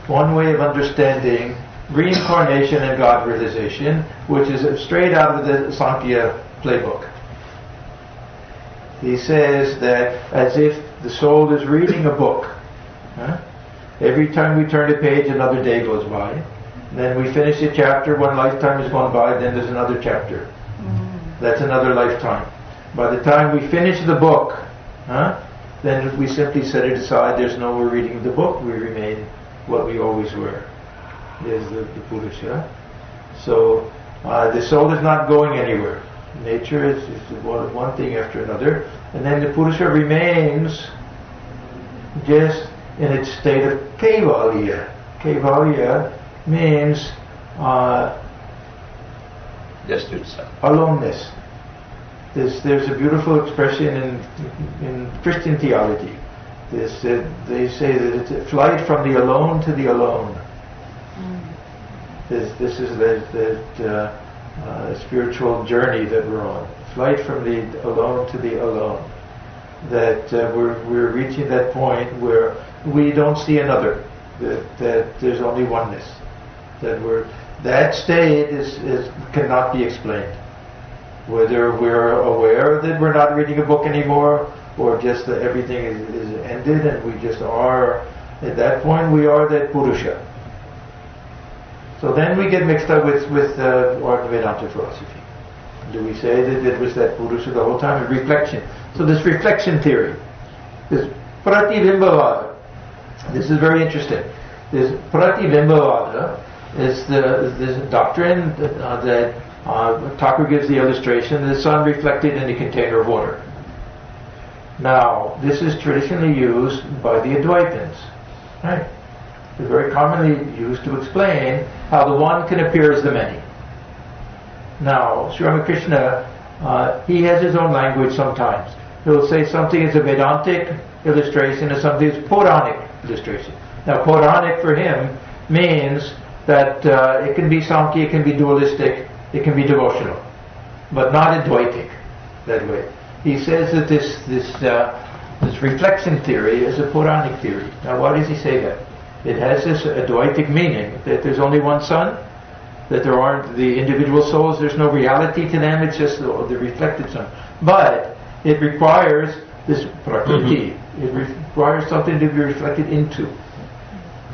one way of understanding reincarnation and God realization, which is straight out of the Sankhya playbook. He says that as if the soul is reading a book. Every time we turn a page, another day goes by. Then we finish a chapter, one lifetime has gone by, then there's another chapter. That's another lifetime. By the time we finish the book, then we simply set it aside. There's no more reading of the book. We remain what we always were. There's the Purusha. So the soul is not going anywhere. Nature is one thing after another. And then the Purusha remains just in its state of Kaivalya. Kaivalya means just itself. Aloneness. There's a beautiful expression in Christian theology. They say that it's a flight from the alone to the alone. This is the spiritual journey that we're on. Flight from the alone to the alone. That we're reaching that point where we don't see another. That there's only oneness. That state cannot be explained. Whether we're aware that we're not reading a book anymore, or just that everything is ended and we just are, at that point we are that Purusha. So then we get mixed up with our Vedanta philosophy. Do we say that it was that Purusha the whole time? Reflection. So this reflection theory, this Pratibimbavada, this is very interesting. This Pratibimbavada is this doctrine that Thakur gives the illustration, the sun reflected in a container of water. Now, this is traditionally used by the Advaitins, right? It's very commonly used to explain how the one can appear as the many. Now, Sri Ramakrishna, he has his own language sometimes. He'll say something is a Vedantic illustration and something is Puranic illustration. Now, Puranic for him means that it can be Sankhya, it can be dualistic, it can be devotional, but not Advaitic that way. He says that this reflection theory is a Puranic theory. Now, why does he say that? It has this Advaitic meaning that there's only one sun, that there aren't the individual souls, there's no reality to them, it's just the reflected sun. But it requires this prakriti. It requires something to be reflected into.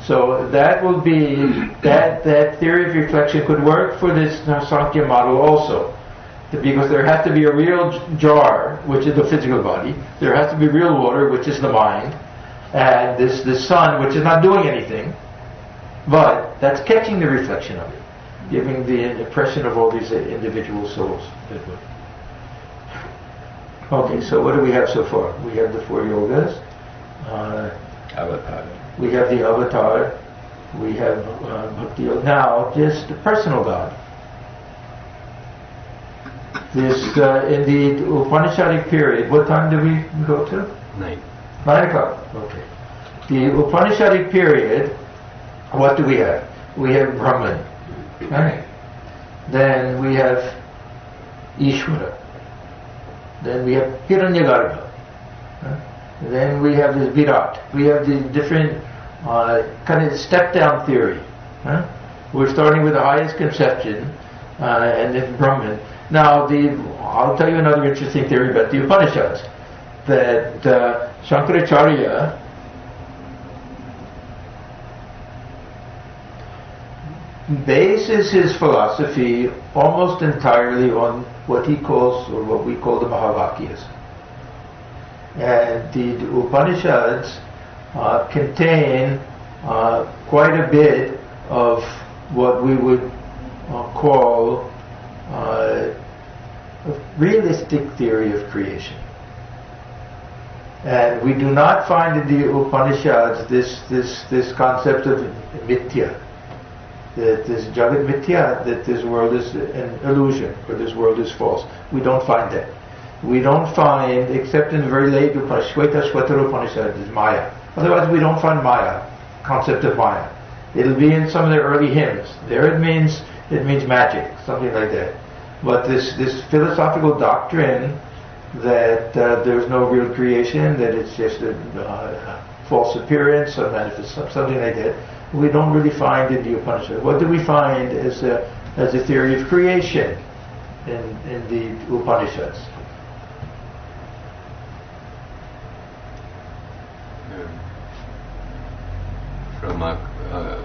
So that will be, that theory of reflection could work for this Sankhya model also. Because there has to be a real jar, which is the physical body. There has to be real water, which is the mind. And this sun, which is not doing anything. But that's catching the reflection of it. Giving the impression of all these individual souls. Okay, so what do we have so far? We have the 4 yogas. Avatar. We have the avatar. We have bhakti yoga. Now, just the personal God. This in the Upanishadic period. What time do we go to? 9. 9 o'clock. Okay. The Upanishadic period. What do we have? We have Brahman. Right. Then we have Ishvara. Then we have Hiranyagarbha. Then we have this Virat. We have the different kind of step-down theory. We're starting with the highest conception, and then Brahman. Now, I'll tell you another interesting theory about the Upanishads. That Shankaracharya bases his philosophy almost entirely on what he calls, or what we call, the Mahavakyas. And the Upanishads contain quite a bit of what we would call a realistic theory of creation. And we do not find in the Upanishads this concept of mithya. That this jagat mithya, that this world is an illusion, or this world is false. We don't find that. We don't find, except in the very late Upanishad, Shweta Upanishad, is Maya. Otherwise we don't find Maya, concept of Maya. It'll be in some of the early hymns. There it means magic, something like that. But this philosophical doctrine that there's no real creation, that it's just a false appearance or manifest, something like that, we don't really find in the Upanishads. What do we find as a theory of creation in the Upanishads?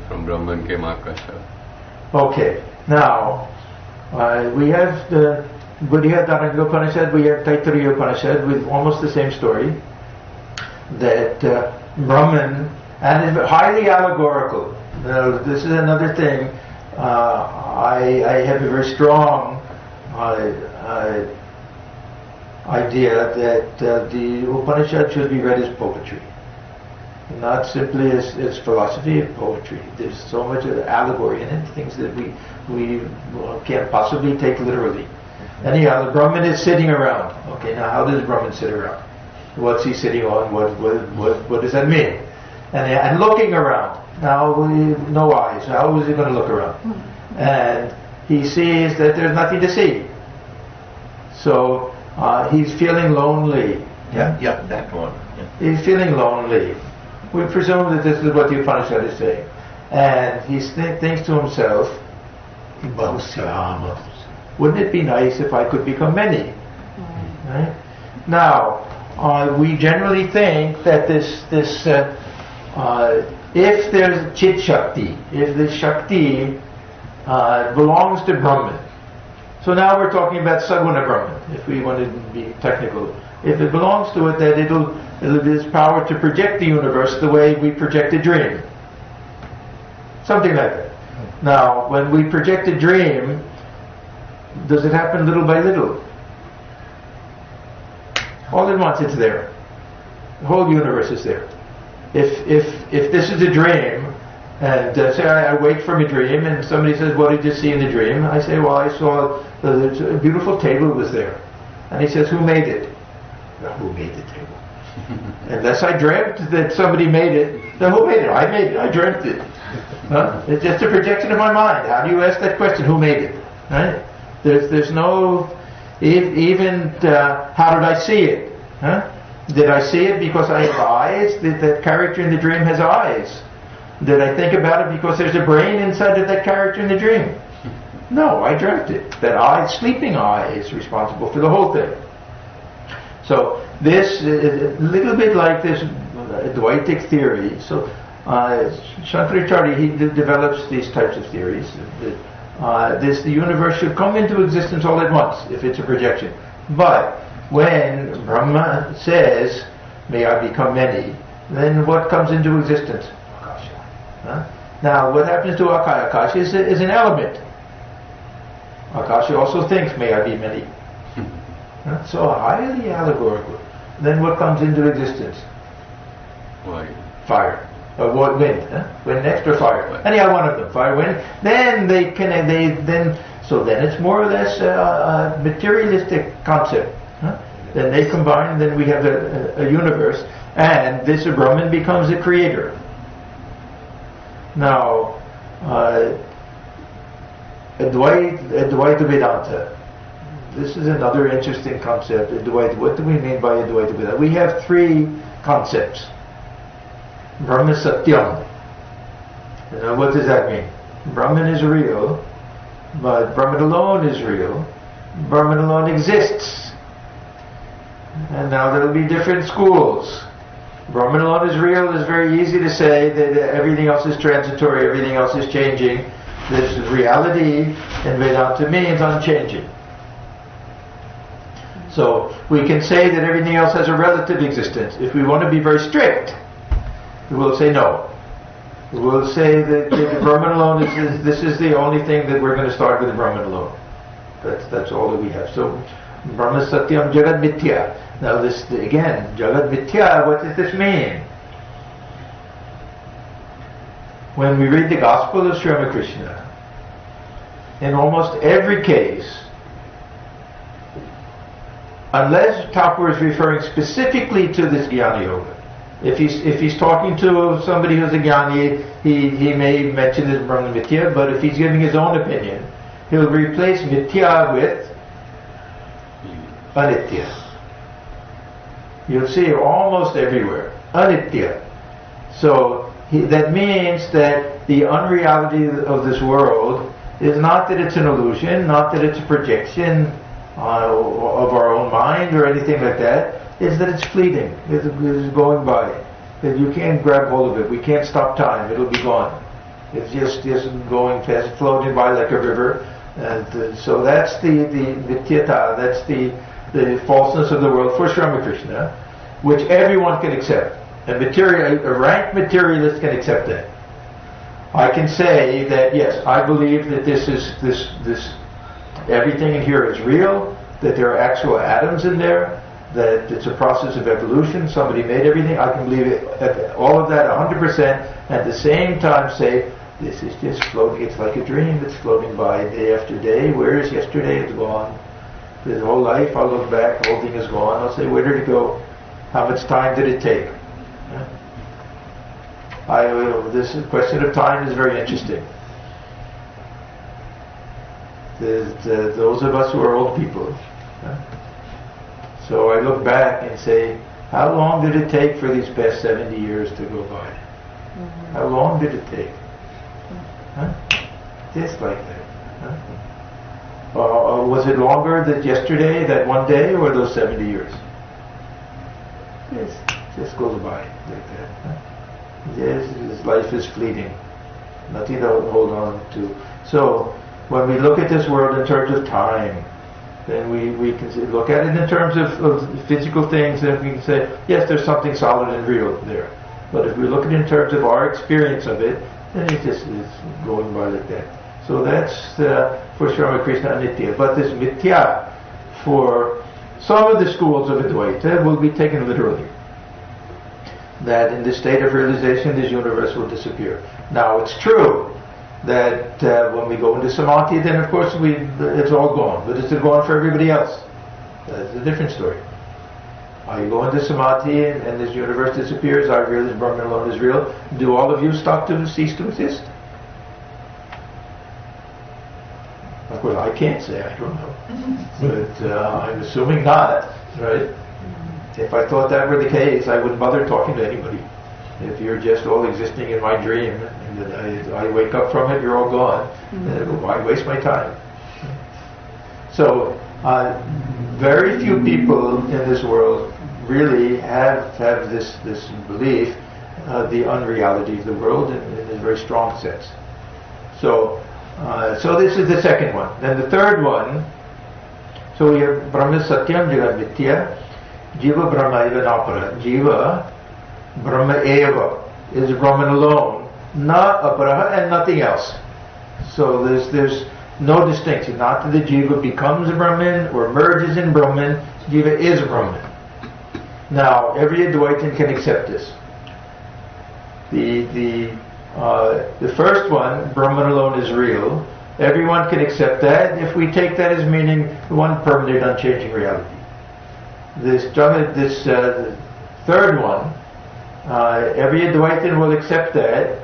From Brahman came Akasha. Okay, now we have the Buddhya Upanishad, we have Taittiriya Upanishad with almost the same story, that Brahman, and it's highly allegorical. Now, this is another thing. I have a very strong idea that the Upanishad should be read as poetry, not simply as philosophy of poetry. There's so much of allegory in it, things that we can't possibly take literally. Anyhow, the Brahman is sitting around. Okay, now how does Brahman sit around? What's he sitting on? What does that mean? And looking around. Now, no eyes. How is he going to look around? And he sees that there's nothing to see. So he's feeling lonely. Yeah, that one. Yeah. He's feeling lonely. We presume that this is what the Upanishad is saying. And he thinks to himself, wouldn't it be nice if I could become many? Right? Now, we generally think that if there's Chit Shakti, if the Shakti belongs to Brahman, so now we're talking about Saguna Brahman, if we want to be technical. If it belongs to it, that it'll this power to project the universe the way we project a dream. Something like that. Now, when we project a dream, does it happen little by little? All at once it's there. The whole universe is there. If this is a dream, and say I wake from a dream and somebody says, what did you see in the dream? I say, well, I saw a beautiful table was there. And he says, who made it? Well, who made the table? Unless I dreamt that somebody made it, then who made it? I made it. I dreamt it. Huh? It's just a projection of my mind. How do you ask that question? Who made it? Right? There's no even how did I see it? Huh? Did I see it because I have eyes? Did that character in the dream has eyes? Did I think about it because there's a brain inside of that character in the dream? No, I dreamt it. That sleeping eye is responsible for the whole thing. So this is a little bit like this Advaitic theory. So Shankaracharya, he develops these types of theories. The universe should come into existence all at once if it's a projection. But when Brahma says, may I become many, then what comes into existence? Akasha. Huh? Now, what happens to Akasha? Akasha is an element. Akasha also thinks, may I be many. So highly allegorical. Then what comes into existence? Fire. Or what? Wind. Huh? Wind next or fire? Anyhow, one of them. Fire, wind. Then so then it's more or less a materialistic concept. Huh? Then they combine, and then we have a universe, and this Brahman becomes a creator. Now, Advaita Vedanta. This is another interesting concept. Advaita. What do we mean by Advaita Vedanta? We have three concepts. Brahma Satyam. Now, what does that mean? Brahman is real, but Brahman alone is real. Brahman alone exists. And now there will be different schools. Brahman alone is real is very easy to say that everything else is transitory, everything else is changing. This reality in Vedanta means unchanging. So we can say that everything else has a relative existence. If we want to be very strict, we will say no. We will say that the Brahman alone this is the only thing that we're going to start with the Brahman alone. That's all that we have. So Brahma Satyam Jagat Mithya. Now this again, Jagat Mithya, what does this mean? When we read the Gospel of Sri Ramakrishna, in almost every case, unless Thakur is referring specifically to this Jnana Yoga, If he's talking to somebody who's a jnani, he may mention this Brahman Mithya, but if he's giving his own opinion, he'll replace Mithya with Anitya. You'll see it almost everywhere. Anitya. So that means that the unreality of this world is not that it's an illusion, not that it's a projection of our own mind or anything like that. It's that it's fleeting. It's going by. That you can't grab hold of it. We can't stop time. It'll be gone. It's just going fast, floating by like a river. And so that's the Vityata, that's the falseness of the world for Sri Ramakrishna, which everyone can accept. A ranked materialist can accept that. I can say that yes, I believe that this everything in here is real, that there are actual atoms in there, that it's a process of evolution, somebody made everything. I can believe it, all of that 100%, at the same time say, this is just floating, it's like a dream, it's floating by day after day. Where is yesterday? It's gone. This whole life, I'll look back, the whole thing is gone. I'll say, where did it go? How much time did it take? This question of time is very interesting. Those of us who are old people. So I look back and say, how long did it take for these past 70 years to go by? Mm-hmm. How long did it take? Just like that. Was it longer than yesterday, that one day, or those 70 years? Yes, just goes by like that. Yes, this life is fleeting. Nothing to hold on to. So, when we look at this world in terms of time, then we can look at it in terms of physical things, and we can say, yes, there's something solid and real there. But if we look at it in terms of our experience of it, then it just is going by like that. So that's for Sri Ramakrishna Anitya. But this Mithya, for some of the schools of Advaita, will be taken literally. That in this state of realization, this universe will disappear. Now, it's true that when we go into samadhi, then of course it's all gone. But is it gone for everybody else? That's a different story. You go into samadhi and this universe disappears, I realize Brahman alone is real. Do all of you cease to exist? Of course, I can't say, I don't know. But I'm assuming not, right? If I thought that were the case, I wouldn't bother talking to anybody. If you're just all existing in my dream, and that I wake up from it, you're all gone. Then why waste my time? So, very few people in this world really have this belief of the unreality of the world in a very strong sense. So this is the second one. Then the third one, so we have Brahma Satyam Jagat Mithya, Jiva Brahma Eva Napara. Jiva Brahma Eva is Brahman alone, not Aparaha and nothing else. So there's no distinction. Not that the Jiva becomes a Brahman or merges in Brahman. Jiva is Brahman. Now, every Advaitin can accept this. The first one, Brahman alone is real. Everyone can accept that if we take that as meaning one permanent, unchanging reality. This third one, every Advaitin will accept that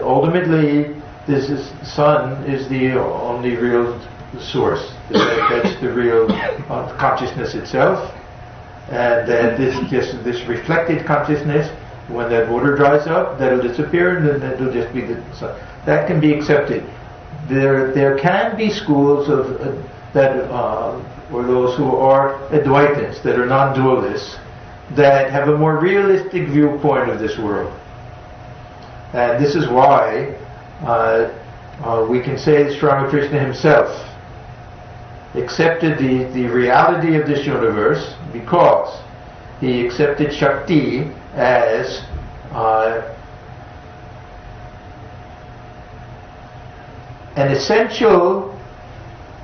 ultimately this Sun is the only real source. That's the real consciousness itself. And that this reflected consciousness, when that water dries up, that'll disappear, and then it'll just be the sun. That can be accepted. There can be schools of or those who are Advaitins, that are non-dualists, that have a more realistic viewpoint of this world. And this is why we can say that Sri Ramakrishna himself accepted the reality of this universe, because he accepted Shakti as an essential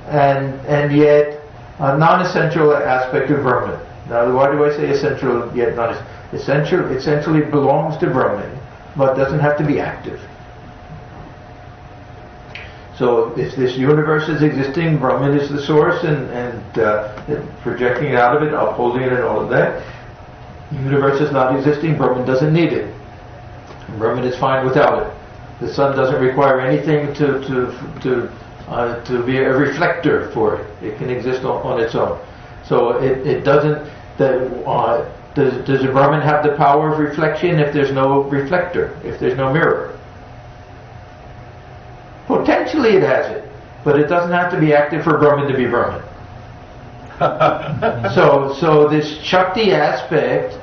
and yet a non-essential aspect of Brahman. Now, why do I say essential yet non-essential? Essentially belongs to Brahman, but doesn't have to be active. So if this universe is existing, Brahman is the source, and projecting it out of it, upholding it and all of that. The universe is not existing, Brahman doesn't need it. Brahman is fine without it. The sun doesn't require anything to be a reflector for it. It can exist on its own. So it doesn't. Does the Brahman have the power of reflection if there's no reflector, if there's no mirror? Potentially it has it, but it doesn't have to be active for Brahman to be Brahman. So this Shakti aspect,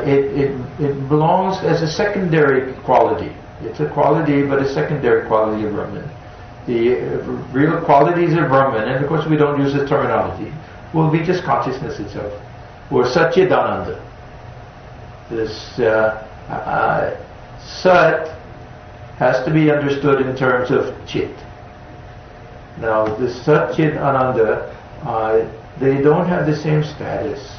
it belongs as a secondary quality. It's a quality, but a secondary quality of Brahman. The real qualities of Brahman, and of course we don't use this terminology, will be just consciousness itself, or Satchidananda. This Sat has to be understood in terms of Chit. Now, the Sat, Chit, Ananda, they don't have the same status.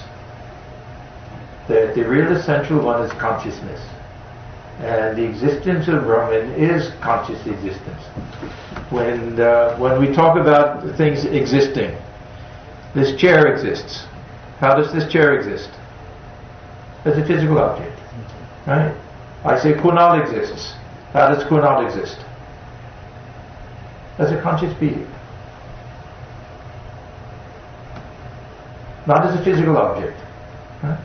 The real essential one is consciousness. And the existence of Brahman is conscious existence. When we talk about things existing, this chair exists. How does this chair exist? As a physical object. Right? I say Kunal exists. How does Kunal exist? As a conscious being. Not as a physical object. Right?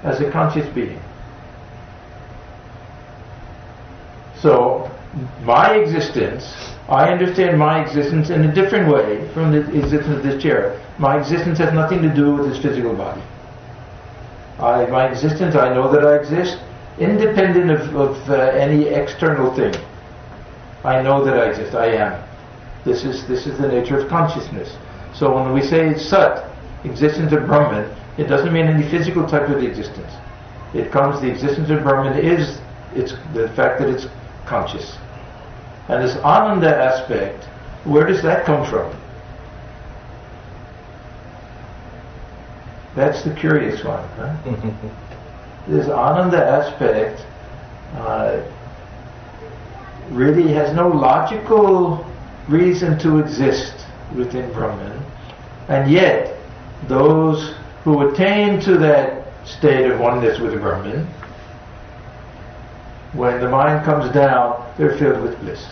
As a conscious being. So, my existence, I understand my existence in a different way from the existence of this chair. My existence has nothing to do with this physical body. My existence, I know that I exist, independent of any external thing. I know that I exist, I am. This is the nature of consciousness. So when we say Sat, existence of Brahman, it doesn't mean any physical type of existence. The existence of Brahman is the fact that it's conscious. And this Ananda aspect, where does that come from? That's the curious one. Huh? This Ananda aspect really has no logical reason to exist within Brahman, and yet those who attain to that state of oneness with Brahman, when the mind comes down, they're filled with bliss.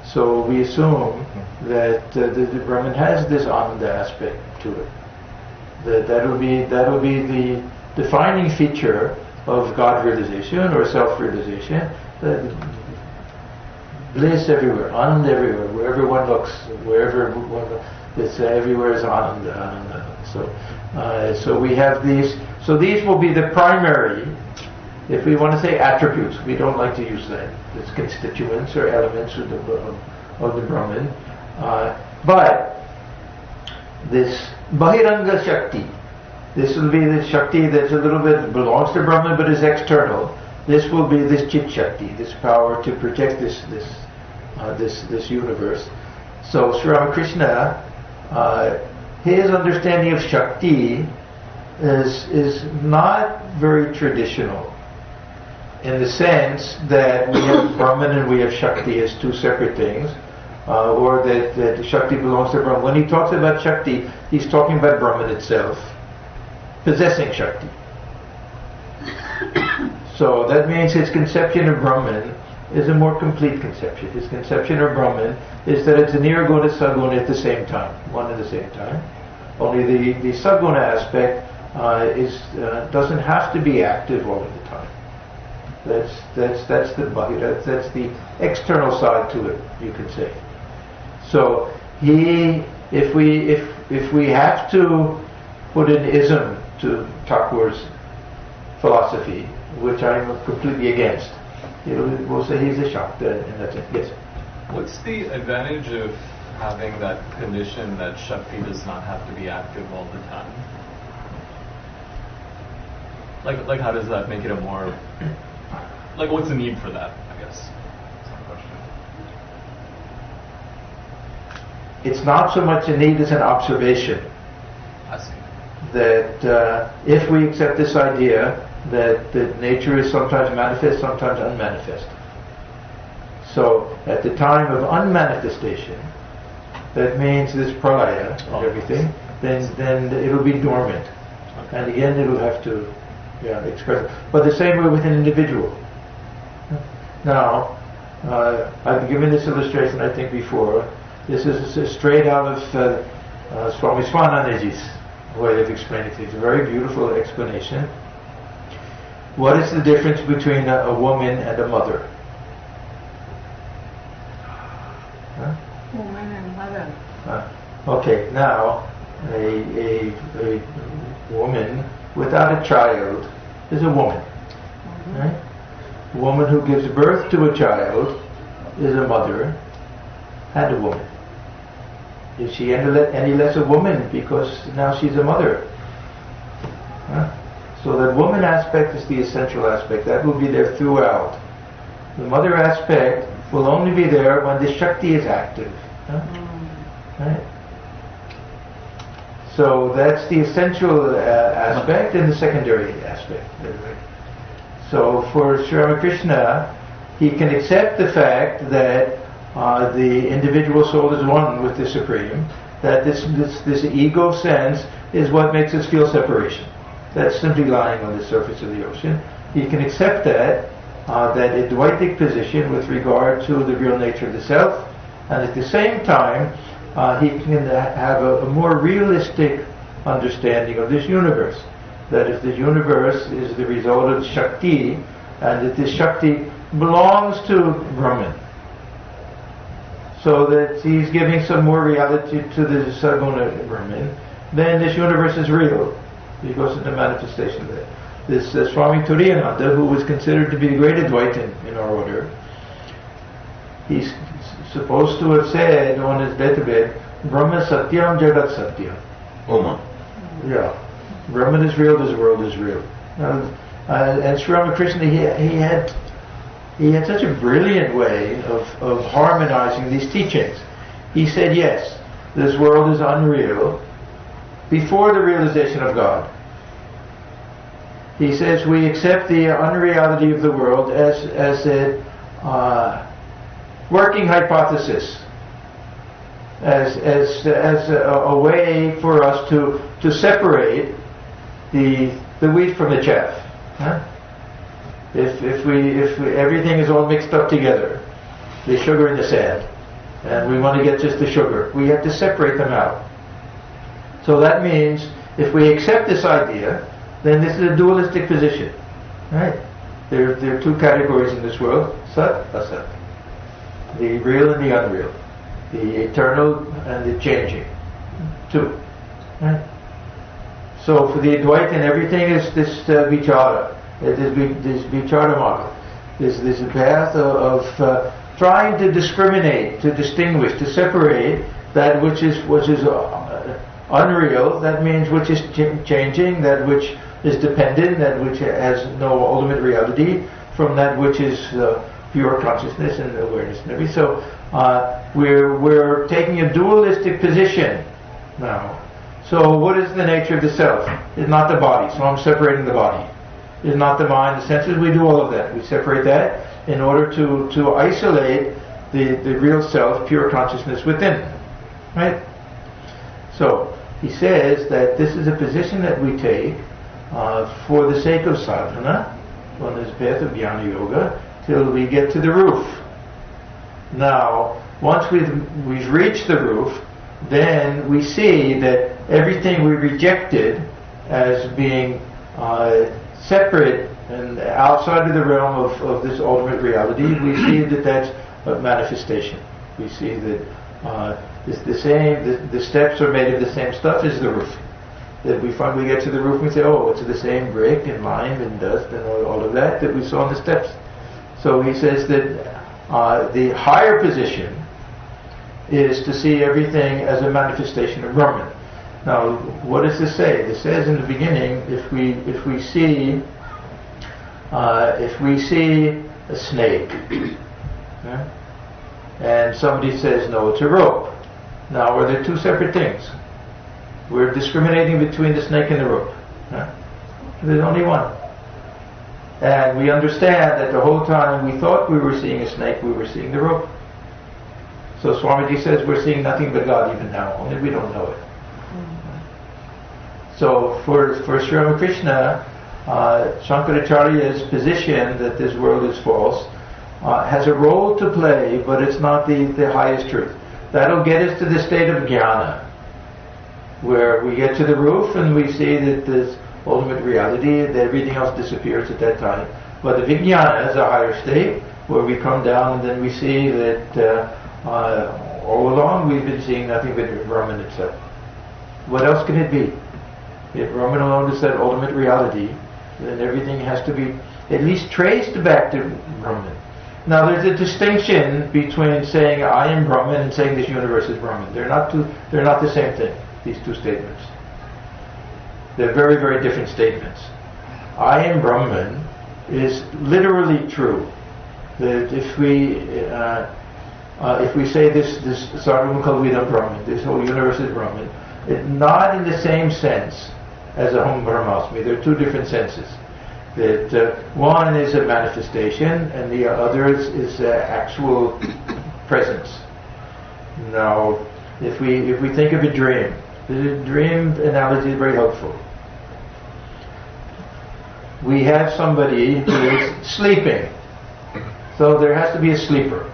So we assume that the Brahman has this Ananda aspect to it. That'll be the defining feature of God realization or self-realization. Bliss everywhere, Ananda everywhere, wherever one looks, it's everywhere is Ananda. So we have these. So these will be the primary. If we want to say attributes, we don't like to use that. It's constituents or elements of the Brahman. But this Bahiranga Shakti, this will be the Shakti that's a little bit belongs to Brahman but is external. This will be this Chit Shakti, this power to project this universe. So Sri Ramakrishna, his understanding of Shakti is not very traditional, in the sense that we have Brahman and we have Shakti as two separate things, or that Shakti belongs to Brahman. When he talks about Shakti, he's talking about Brahman itself, possessing Shakti. So that means his conception of Brahman is a more complete conception. His conception of Brahman is that it's a nirguna saguna at the same time, one at the same time. Only the saguna aspect doesn't have to be active all of the time. That's the external side to it, you could say. So if we have to put an ism to Thakur's philosophy, which I'm completely against, we'll say he's a Shakta, and that's it. Yes. What's the advantage of having that condition that Shakti does not have to be active all the time? Like how does that make it a more... Like, what's the need for that, I guess? That's my question. It's not so much a need as an observation. I see. That if we accept this idea that nature is sometimes manifest, sometimes unmanifest. So, at the time of unmanifestation, that means this pralaya and everything, then it'll be dormant. And again, it'll have to, express it. But the same way with an individual. Now, I've given this illustration, I think, before. This is straight out of Swami Swanandaji's way of explaining things. A very beautiful explanation. What is the difference between a woman and a mother? Woman and mother. Okay, now a woman without a child is a woman. Right? A woman who gives birth to a child is a mother and a woman. Is she any less a woman because now she's a mother? So that woman aspect is the essential aspect. That will be there throughout. The mother aspect will only be there when the Shakti is active. Right? So that's the essential aspect and the secondary aspect. So for Sri Ramakrishna, he can accept the fact that the individual soul is one with the Supreme, that this ego sense is what makes us feel separation. That's simply lying on the surface of the ocean. He can accept that Advaitic position with regard to the real nature of the self, and at the same time he can have a more realistic understanding of this universe. That if the universe is the result of Shakti, and that this Shakti belongs to Brahman, so that he's giving some more reality to the Saguna Brahman, then this universe is real, because of the manifestation of that. This Swami Turiyananda, who was considered to be the great Advaitin in our order, he's supposed to have said on his deathbed, Brahma Satyam Jagat Satyam. Oma. Yeah. Brahman is real, this world is real. And Sri Ramakrishna, he had such a brilliant way of harmonizing these teachings. He said, yes, this world is unreal before the realization of God. He says we accept the unreality of the world as a working hypothesis, as a way for us to separate the wheat from the chaff. If everything is all mixed up together, the sugar and the sand, and we want to get just the sugar, we have to separate them out. So that means if we accept this idea, then this is a dualistic position, right? There are two categories in this world: Sat, Asat, the real and the unreal, the eternal and the changing. Two, right? So for the Advaitin, everything is this vichara, this vichara model, this path of trying to discriminate, to distinguish, to separate that which is unreal, that means which is changing, that which is dependent, that which has no ultimate reality, from that which is pure consciousness and awareness and everything. So we're taking a dualistic position now. So what is the nature of the self? It's not the body, so I'm separating the body. It's not the mind, the senses, we do all of that. We separate that in order to isolate the real self, pure consciousness within. Right? So he says that this is a position that we take for the sake of sadhana, on this path of jnana yoga, till we get to the roof. Now, once we've reached the roof, then we see that everything we rejected as being separate and outside of the realm of this ultimate reality, we see that that's a manifestation. We see that the steps are made of the same stuff as the roof. That we finally get to the roof and we say, oh, it's the same brick and lime and dust and all of that we saw on the steps. So he says that the higher position is to see everything as a manifestation of Brahman. Now, what does this say? This says in the beginning, if we see a snake, and somebody says, no, it's a rope. Now, are there two separate things? We're discriminating between the snake and the rope. There's only one. And we understand that the whole time we thought we were seeing a snake, we were seeing the rope. So Swamiji says we're seeing nothing but God even now, only we don't know it. So for Sri Ramakrishna, Shankaracharya's position that this world is false has a role to play, but it's not the highest truth. That'll get us to the state of jnana, where we get to the roof and we see that there's ultimate reality, that everything else disappears at that time. But the vijnana is a higher state, where we come down and then we see that all along we've been seeing nothing but Brahman itself. What else can it be? If Brahman alone is that ultimate reality, then everything has to be at least traced back to Brahman. Now there's a distinction between saying I am Brahman and saying this universe is Brahman. They're not the same thing, these two statements. They're very, very different statements. I am Brahman is literally true. That if we say this Sarvam Kalvidam Brahman, this whole universe is Brahman, it's not in the same sense as Aham Brahmasmi. There are two different senses. That one is a manifestation and the other is actual presence. Now, if we think of a dream, the dream analogy is very helpful. We have somebody who is sleeping. So there has to be a sleeper.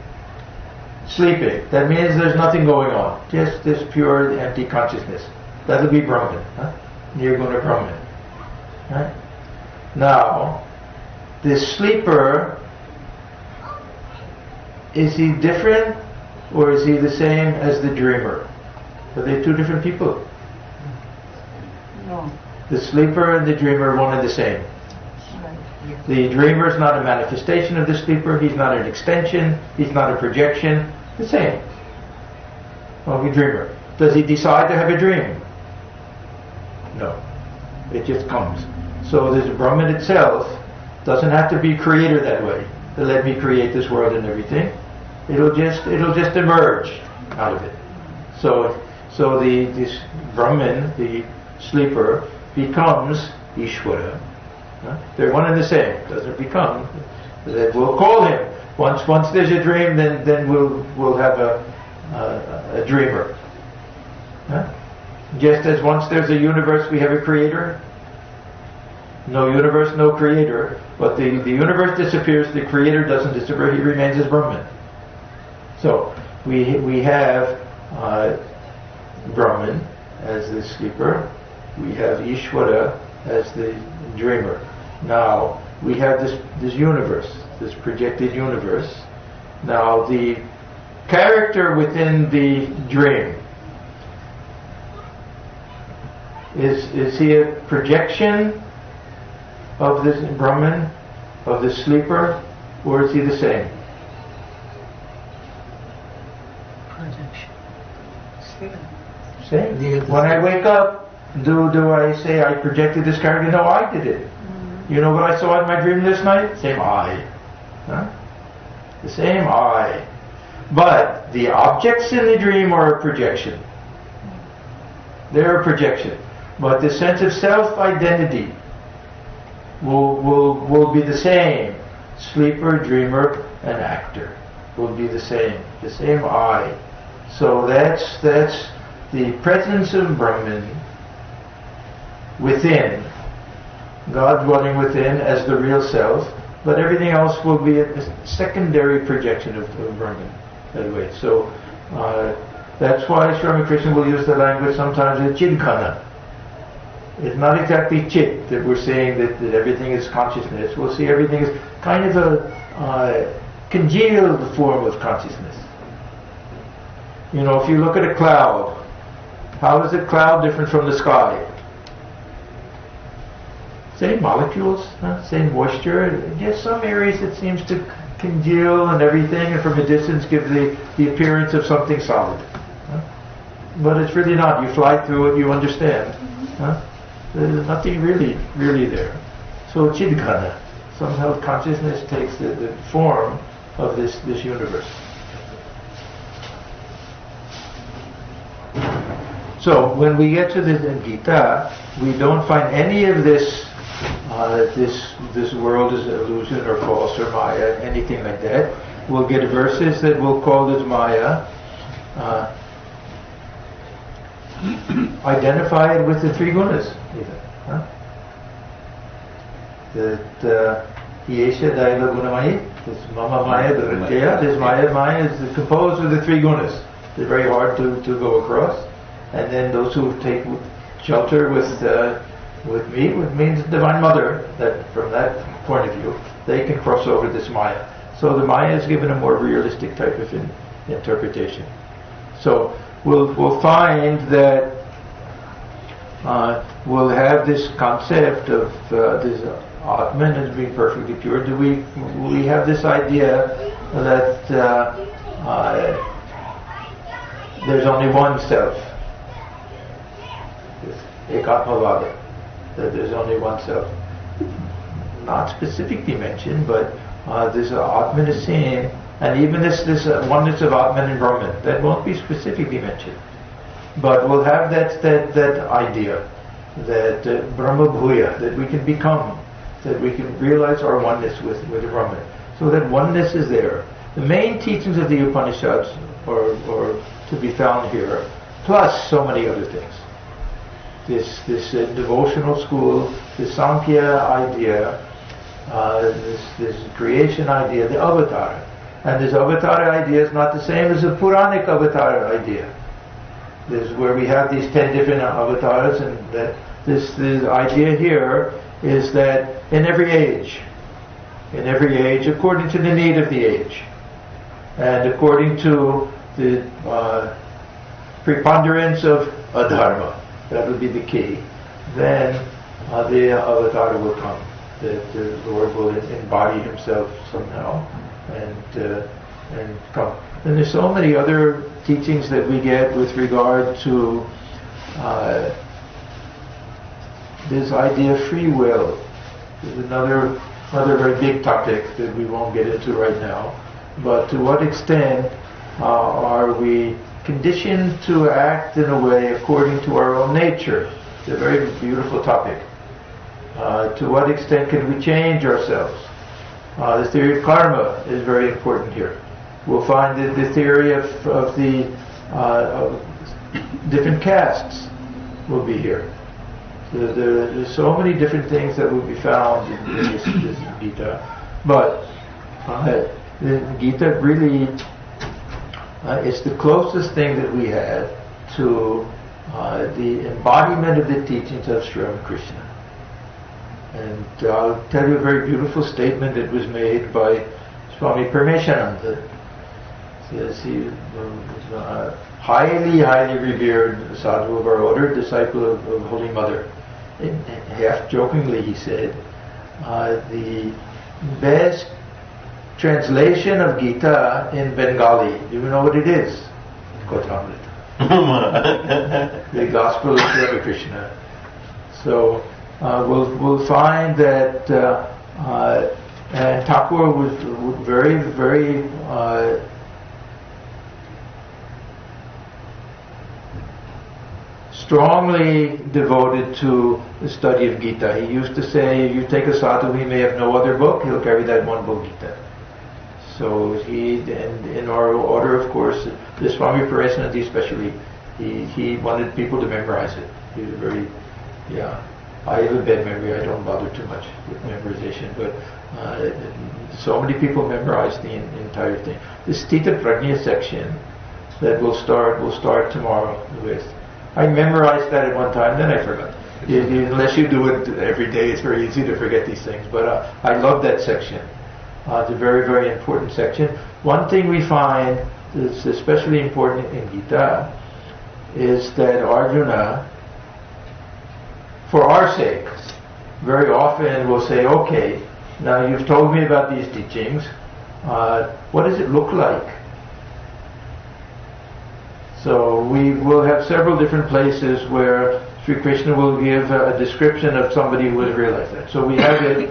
Sleeping. That means there's nothing going on. Just this pure empty consciousness. That'll be Brahman. Nirguna Brahman. Right? Now, this sleeper, is he different or is he the same as the dreamer? Are they two different people? No. The sleeper and the dreamer are one and the same. The dreamer is not a manifestation of the sleeper. He's not an extension. He's not a projection. The same. Well, the dreamer. Does he decide to have a dream? No. It just comes. So this Brahman itself doesn't have to be creator that way. To let me create this world and everything. It'll just emerge out of it. So this Brahman, the sleeper, becomes Ishvara. They're one and the same. Doesn't become. We'll call him. Once there's a dream, then we'll have a dreamer. Just as once there's a universe, we have a creator. No universe, no creator. But the universe disappears. The creator doesn't disappear. He remains as Brahman. So we have Brahman as the sleeper. We have Ishvara as the dreamer. Now we have this universe, this projected universe. Now the character within the dream, is he a projection of this Brahman, of the sleeper, or is he the same? Projection. Same. When I wake up, do I say I projected this character? No, I did it. You know what I saw in my dream this night? Same I. The same I. But the objects in the dream are a projection. They're a projection. But the sense of self-identity will be the same. Sleeper, dreamer, and actor will be the same. The same I. So that's the presence of Brahman within, God dwelling within as the real self, but everything else will be a secondary projection of Brahman that way. So that's why Sri Ramakrishna will use the language sometimes as Chidkana. It's not exactly Chit that we're saying that everything is consciousness. We'll see everything is kind of a congealed form of consciousness. You know, if you look at a cloud, how is a cloud different from the sky? Same molecules, same moisture. Just some areas it seems to congeal and everything, and from a distance give the appearance of something solid. But it's really not. You fly through it, you understand. There's nothing really there. So Chidghana, somehow consciousness takes the form of this universe. So when we get to the Gita, we don't find any of this. This world is illusion or false or Maya, anything like that. We'll get verses that we'll call as Maya, identified with the three gunas, even. Huh? That Yesha Daila Gunamai, this Mama Maya Dritya, this Maya is composed of the three gunas. They're very hard to go across. And then those who take shelter with me, which means Divine Mother, that from that point of view, they can cross over this Maya. So the Maya is given a more realistic type of interpretation. So we'll find that we'll have this concept of this Atman as being perfectly pure. We have this idea that there's only one self. Ekatmavada, that there's only one self. Not specifically mentioned, but this Atman is seen, and even this oneness of Atman and Brahman, that won't be specifically mentioned. But we'll have that idea, that Brahma Bhuya, that we can become, that we can realize our oneness with Brahman. So that oneness is there. The main teachings of the Upanishads are to be found here, plus so many other things. This devotional school, this Sankhya idea, this creation idea, the avatar. And this avatar idea is not the same as the Puranic avatar idea. This is where we have these 10 different avatars, and that this idea here is that in every age, according to the need of the age, and according to the preponderance of adharma, that would be the key, then the avatar will come. The Lord will embody himself somehow and come. And there's so many other teachings that we get with regard to this idea of free will. There's another very big topic that we won't get into right now. But to what extent are we conditioned to act in a way according to our own nature? It's a very beautiful topic. To what extent can we change ourselves? The theory of karma is very important here. We'll find that the theory of different castes will be here. There's so many different things that will be found in this Gita. But the Gita really is the closest thing that we have to the embodiment of the teachings of Sri Ramakrishna. And I'll tell you a very beautiful statement that was made by Swami Parmeshananda. Says he was highly revered sadhu of our order, disciple of Holy Mother. And half jokingly he said, the best translation of Gita in Bengali, do you know what it is? Kotamrit. The Gospel of Sri Ramakrishna. So we'll find that and Thakur was very strongly devoted to the study of Gita. He used to say, if you take a sadhu, he may have no other book, he'll carry that one book, Gita. So and in our order, of course, the Swami Parmeshananda especially, he wanted people to memorize it. He was very, I have a bad memory, I don't bother too much with memorization, but so many people memorize the entire thing. The Sthitaprajna section that we'll start tomorrow with. I memorized that at one time, then I forgot. Unless you do it every day, it's very easy to forget these things. But I love that section. It's a very, very important section. One thing we find that's especially important in Gita is that Arjuna, for our sake, very often will say, okay, now you've told me about these teachings, what does it look like? So we will have several different places where Sri Krishna will give a description of somebody who has realized that. So we have it,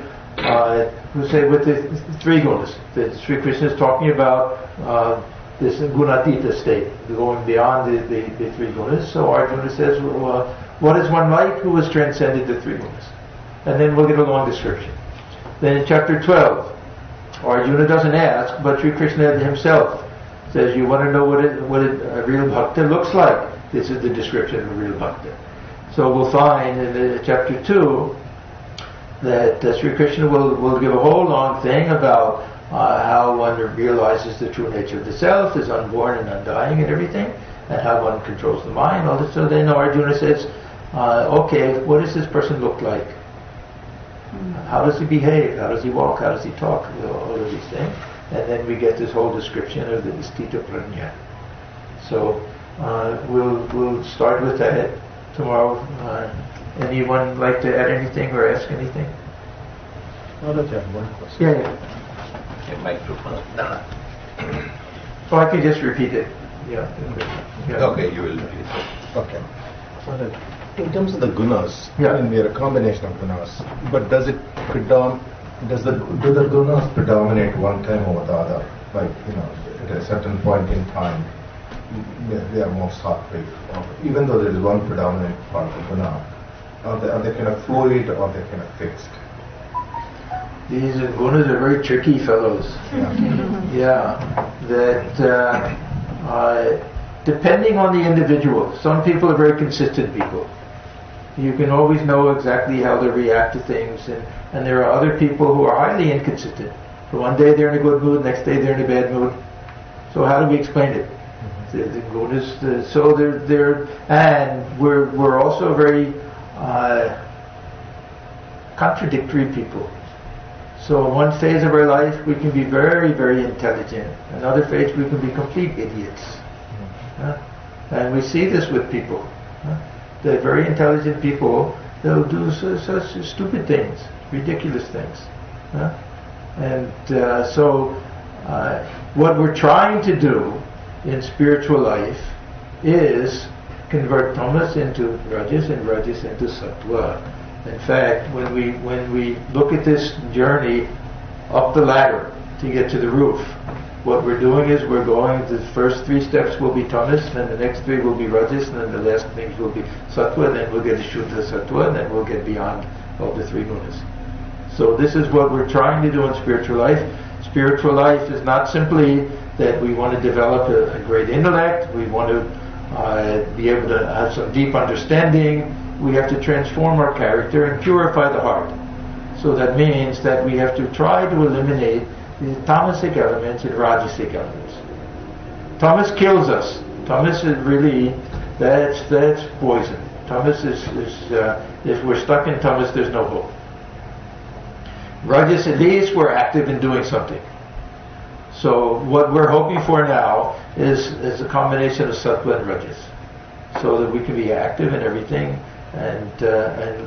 we'll say with the three gunas, that Sri Krishna is talking about this gunatita state, going beyond the three gunas. So Arjuna says, well, what is one like who has transcended the three gunas? And then we'll get a long description. Then in chapter 12, Arjuna doesn't ask, but Sri Krishna himself says, you want to know what a real bhakta looks like? This is the description of a real bhakta. So we'll find in chapter 2 that Sri Krishna will give a whole long thing about how one realizes the true nature of the self, is unborn and undying and everything, and how one controls the mind. All this. So then Arjuna says, okay, what does this person look like? How does he behave? How does he walk? How does he talk? All of these things. And then we get this whole description of the Sthitaprajna. So we'll start with that tomorrow. Anyone like to add anything or ask anything? I'd like to have one question. Yeah. A microphone. No. Oh, I can just repeat it. Yeah. Okay, you will repeat it. Okay. In terms of the gunas, Yeah. I mean, we are a combination of gunas, but do the gunas predominate one time over the other? Like, at a certain point in time, they are more sattvic, even though there is one predominant part of guna. Are they kind of fluid or are they kind of fixed? These gunas are very tricky fellows. Yeah. That depending on the individual, some people are very consistent people. You can always know exactly how they react to things, and there are other people who are highly inconsistent. So one day they're in a good mood, next day they're in a bad mood. So how do we explain it? The gunas, so they're and we're also very contradictory people. So in one phase of our life we can be very, very intelligent. Another phase we can be complete idiots. And we see this with people. They're very intelligent people. They'll do such stupid things, ridiculous things. And so what we're trying to do in spiritual life is convert tamas into rajas and rajas into sattva. In fact, when we look at this journey up the ladder to get to the roof, what we're doing is we're going, the first 3 steps will be tamas, then the next 3 will be rajas, and then the last things will be sattva, then we'll get shuddha sattva, and then we'll get beyond all the 3 gunas. So this is what we're trying to do in spiritual life. Spiritual life is not simply that we want to develop a great intellect, we want to be able to have some deep understanding. We have to transform our character and purify the heart. So that means that we have to try to eliminate the tamasic elements and rajasic elements. Tamas kills us. Tamas is really, that's poison. Tamas is if we're stuck in tamas, there's no hope. Rajas, at least we're active in doing something. So what we're hoping for now is a combination of sattva and rajas, so that we can be active in everything and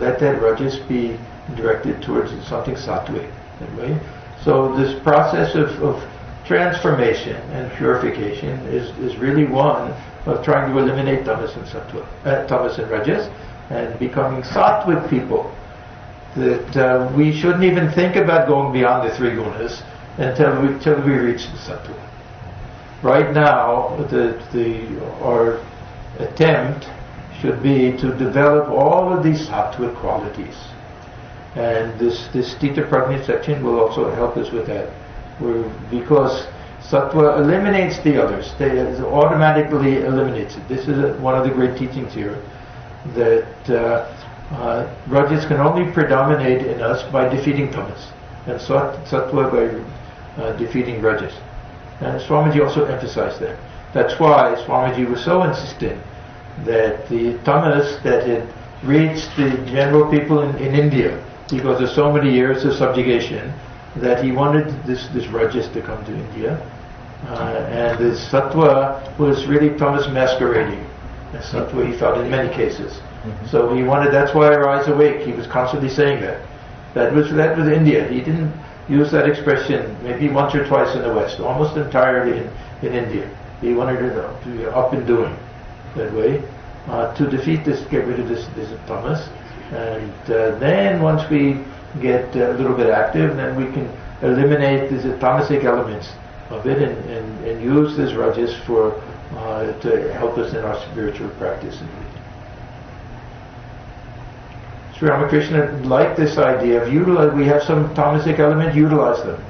let that rajas be directed towards something sattvic. Anyway. So this process of transformation and purification is really one of trying to eliminate tamas and sattva, tamas and rajas, and becoming sattvic people. That we shouldn't even think about going beyond the 3 gunas until we reach the sattva. Right now, our attempt should be to develop all of these sattvic qualities. And this Sthitaprajna section will also help us with that. Because sattva eliminates the others. It automatically eliminates it. This is one of the great teachings here, that rajas can only predominate in us by defeating tamas, and sattva by defeating rajas. And Swamiji also emphasized that. That's why Swamiji was so insistent that the tamas that had reached the general people in India, because of so many years of subjugation, that he wanted this rajas to come to India, and the sattva was really tamas masquerading as sattva, he thought, in many cases. So he wanted, that's why Rise Awake, he was constantly saying that. That was India. He didn't use that expression maybe once or twice in the West, almost entirely in India. He wanted to be up and doing that way, to defeat this, get rid of this tamas. And then once we get a little bit active, then we can eliminate these tamasic elements of it and use this rajas to help us in our spiritual practice. Sri Ramakrishna liked this idea of we have some tamasic elements, utilize them.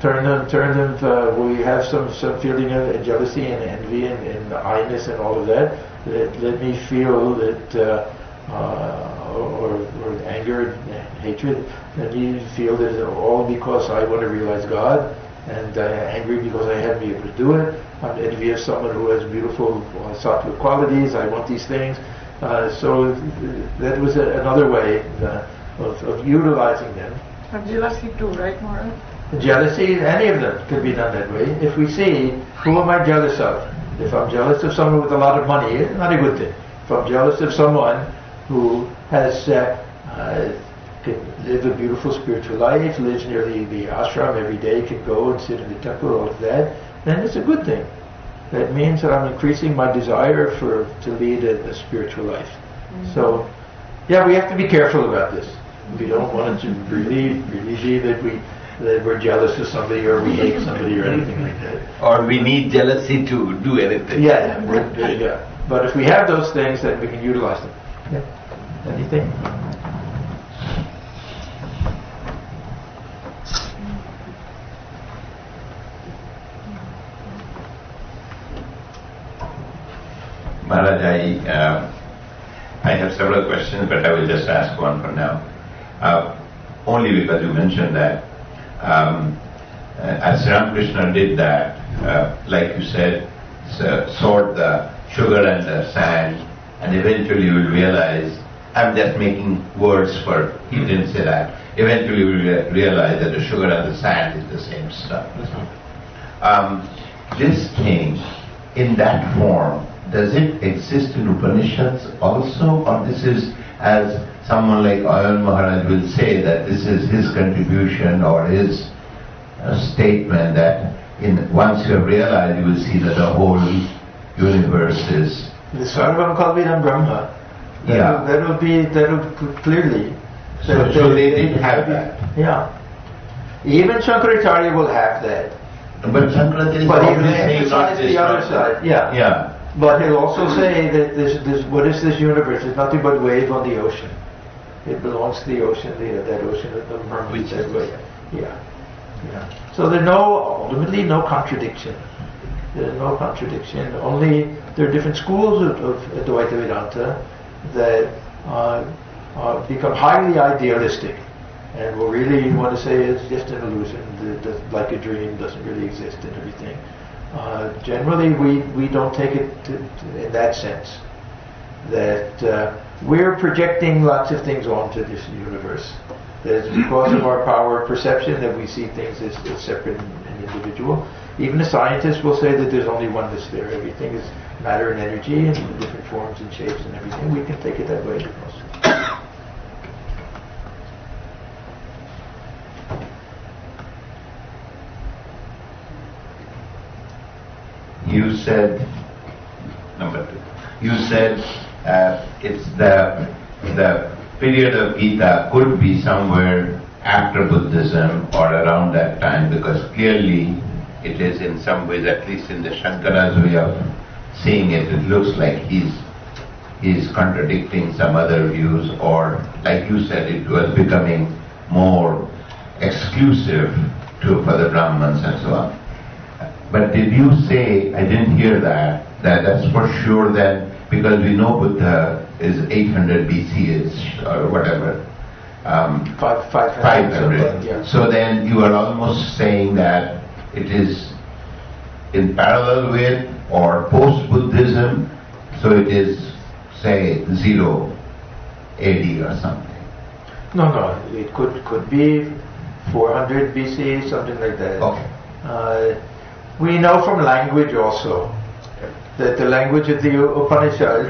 Turn them, we have some feeling of jealousy and envy and I-ness and all of that. let me feel that, or anger and hatred, let me feel that it's all because I want to realize God, and I'm angry because I haven't been able to do it. I'm envious of someone who has beautiful sattvic qualities. I want these things. So that was another way of utilizing them. But jealousy too, right, Maharaj? Jealousy, any of them could be done that way. If we see, who am I jealous of? If I'm jealous of someone with a lot of money, it's not a good thing. If I'm jealous of someone who has can live a beautiful spiritual life, lives near the ashram every day, can go and sit in the temple, all of that, then it's a good thing. That means that I'm increasing my desire to lead a spiritual life. So, yeah, we have to be careful about this. We don't want it to really be that we're jealous of somebody or we hate somebody or anything like that. Or we need jealousy to do anything. Yeah. But if we have those things, then we can utilize them. Yeah. Anything? Maharaj, I have several questions, but I will just ask one for now. Only because you mentioned that as Ramakrishna did that, like you said, sort the sugar and the sand, and eventually you will realize, I'm just making words for, he didn't say that, eventually you will realize that the sugar and the sand is the same stuff. This thing, in that form, does it exist in Upanishads also, or this is, as someone like Ayan Maharaj will say, that this is his contribution or his statement that once you have realized, you will see that the whole universe is... The Sarvam Kalvidam Brahma. That will clearly... So they did have that. Yeah. Even Shankaracharya will have that. But Shankaracharya is always saying not the other side. Yeah. But he'll also say that this what is this universe? It's nothing but wave on the ocean. It belongs to the ocean, that ocean of the mermaids. That way. Yeah. So there's ultimately no contradiction. There's no contradiction. Only there are different schools of Advaita Vedanta that become highly idealistic and will really want to say it's just an illusion, like a dream, doesn't really exist and everything. Generally, we don't take it in that sense, that we're projecting lots of things onto this universe. That it's because of our power of perception that we see things as separate and individual. Even the scientists will say that there's only oneness there. Everything is matter and energy and different forms and shapes and everything. We can take it that way. You said, number 2, you said it's the period of Gita could be somewhere after Buddhism or around that time, because clearly it is in some ways, at least in the Shankara's way of seeing it, it looks like he's contradicting some other views, or like you said, it was becoming more exclusive for the Brahmins and so on. But did you say, I didn't hear that's for sure then, because we know Buddha is 800 BC or whatever. 500. Yeah. So then you are almost saying that it is in parallel with or post-Buddhism, so it is, say, 0 AD or something. No, it could be 400 BC, something like that. Okay. We know from language also that the language of the Upanishads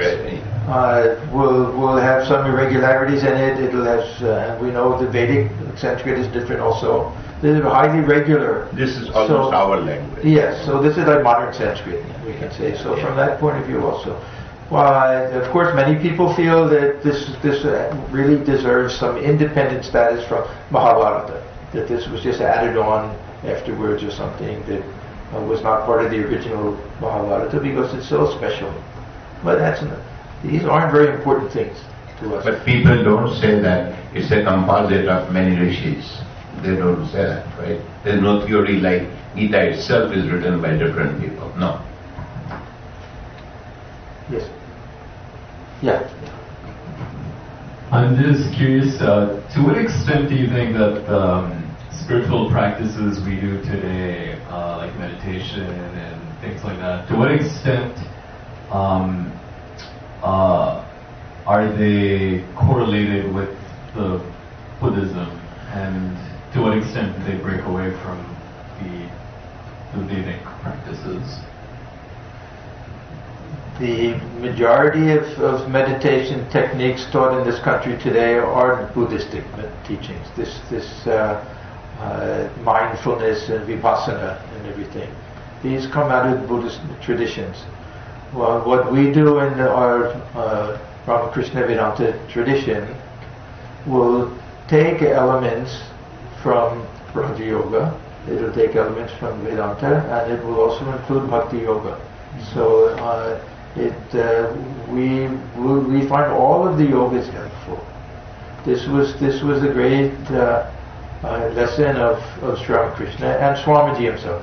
will have some irregularities in it. It'll have, and we know the Vedic Sanskrit is different also. They're highly regular. This is almost our language. Yes, so this is like modern Sanskrit, we can say. So from that point of view also. Of course, many people feel that this really deserves some independent status from Mahabharata, that this was just added on afterwards or something that was not part of the original Mahabharata because it's so special. But these aren't very important things to us. But people don't say that it's a composite of many rishis. They don't say that, right? There's no theory like Gita itself is written by different people. No. Yes. Yeah. I'm just curious, to what extent do you think that spiritual practices we do today, like meditation and things like that, to what extent are they correlated with the Buddhism, and to what extent do they break away from the Vedic practices? The majority of meditation techniques taught in this country today are Buddhistic teachings. This mindfulness and vipassana and everything. These come out of Buddhist traditions. Well, what we do in our Ramakrishna Vedanta tradition will take elements from Raja Yoga, it will take elements from Vedanta, and it will also include Bhakti Yoga. So we find all of the yogas helpful. This was a great lesson of Sri Ramakrishna and Swamiji himself.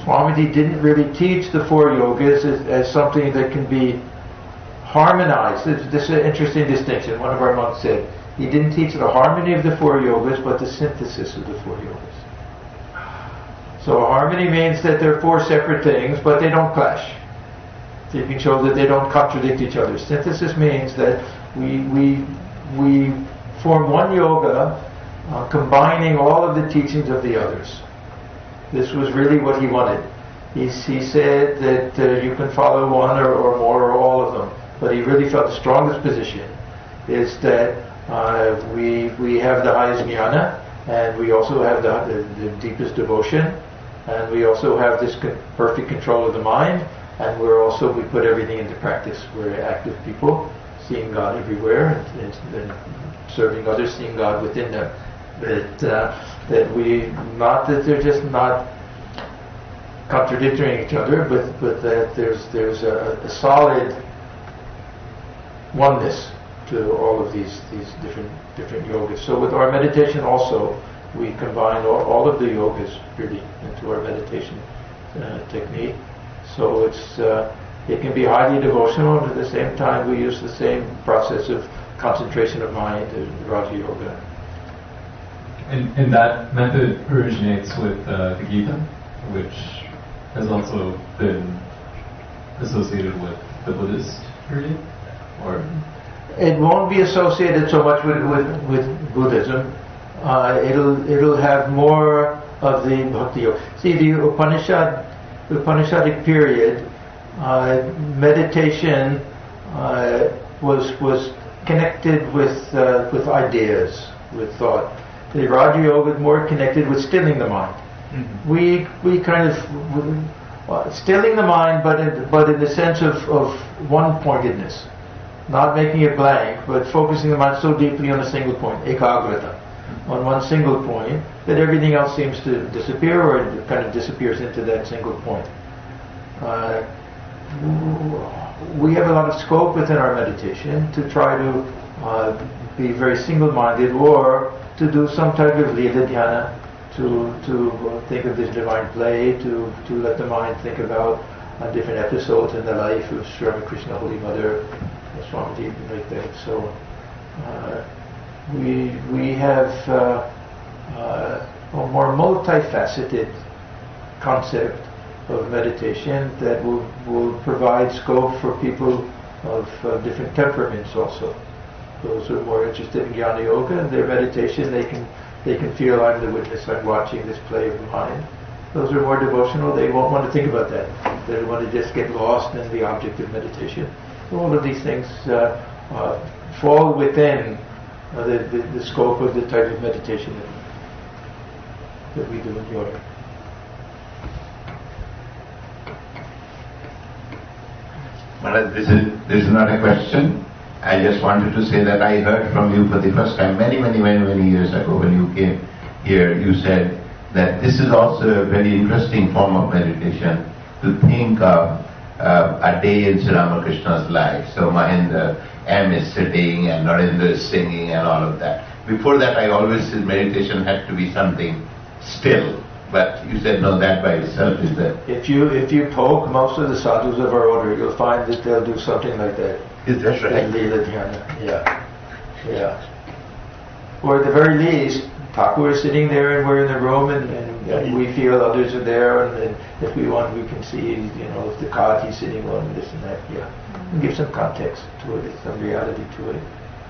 Swamiji didn't really teach the four yogas as something that can be harmonized. This is an interesting distinction. One of our monks said he didn't teach the harmony of the four yogas, but the synthesis of the four yogas. So harmony means that they're four separate things, but they don't clash. So you can show that they don't contradict each other. Synthesis means that we form one yoga, combining all of the teachings of the others. This was really what he wanted. He said that you can follow one or more or all of them, but he really felt the strongest position is that we have the highest jnana, and we also have the deepest devotion, and we also have this perfect control of the mind, and we put everything into practice. We're active people, seeing God everywhere, and serving others, seeing God within them. That they're just not contradicting each other, but that there's a solid oneness to all of these different yogas. So with our meditation also, we combine all of the yogas really into our meditation technique. So it can be highly devotional, and at the same time we use the same process of concentration of mind, Raja Yoga. And that method originates with the Gita, which has also been associated with the Buddhist period, or it won't be associated so much with Buddhism. It'll have more of the Bhakti Yoga. See, the Upanishadic period, meditation was connected with ideas, with thought. The Raja Yoga is more connected with stilling the mind. Mm-hmm. We kind of stilling the mind, but in the sense of one-pointedness, not making it blank, but focusing the mind so deeply on a single point, ekagrata, on one single point, that everything else seems to disappear, or it kind of disappears into that single point. We have a lot of scope within our meditation to try to be very single-minded, or to do some type of lila dhyana, to think of this divine play, to let the mind think about different episodes in the life of Sri Ramakrishna, Holy Mother, Swamiji, like that. So we have a more multifaceted concept of meditation that will provide scope for people of different temperaments also. Those who are more interested in Jnana Yoga and their meditation, they can feel I'm the witness, I'm watching this play of the mind. Those who are more devotional, they won't want to think about that. They want to just get lost in the object of meditation. All of these things fall within the scope of the type of meditation that we do in yoga. Maharaj, this is not a question. I just wanted to say that I heard from you for the first time many years ago when you came here. You said that this is also a very interesting form of meditation, to think of a day in Sri Ramakrishna's life. So Mahendra M is sitting and Narendra is singing and all of that. Before that I always said meditation had to be something still. But you said no, that by itself is that. If you poke most of the sadhus of our order, you'll find that they'll do something like that. Is that right? Leela Dhyana, yeah. Yeah. Or at the very least, Thakur is sitting there and we're in the room and we feel others are there and if we want we can see, if the cot he's sitting on, this and that, yeah. And give some context to it, some reality to it.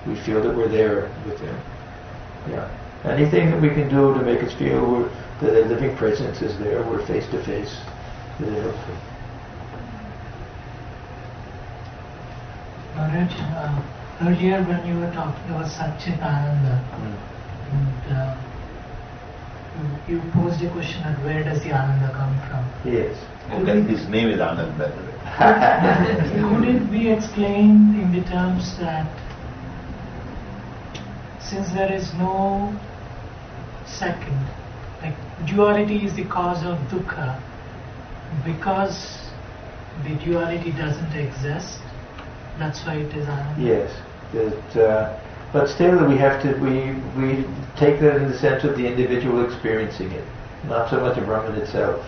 We feel that we're there with him. Yeah. Anything that we can do to make us feel that the living presence is there, we're face to face with it. Maharaj, earlier when you were talking about Satchitananda, and you posed a question at where does the Ananda come from? Yes. Okay, his name is Anand, by the way. Could it be explained in the terms that since there is no second, like duality is the cause of dukkha, because the duality doesn't exist, that's why it is Ananda? Yes. But still we have to, we take that in the sense of the individual experiencing it, not so much of Brahman itself.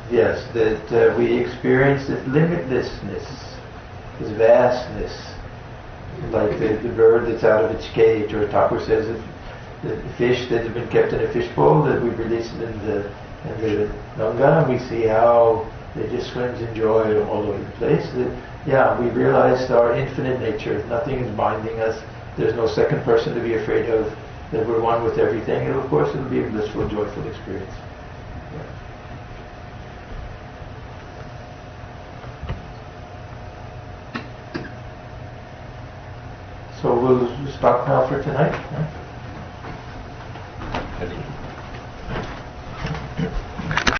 Yes, that we experience this limitlessness, this vastness, like the bird that's out of its cage, or Thakur says that the fish that has been kept in a fishbowl, that we release it in the Ganga, and we see how it just swims in joy all over the place. That, we realized our infinite nature, nothing is binding us, there's no second person to be afraid of, that we're one with everything, and of course it'll be a blissful, joyful experience. So we'll stop now for tonight. Huh?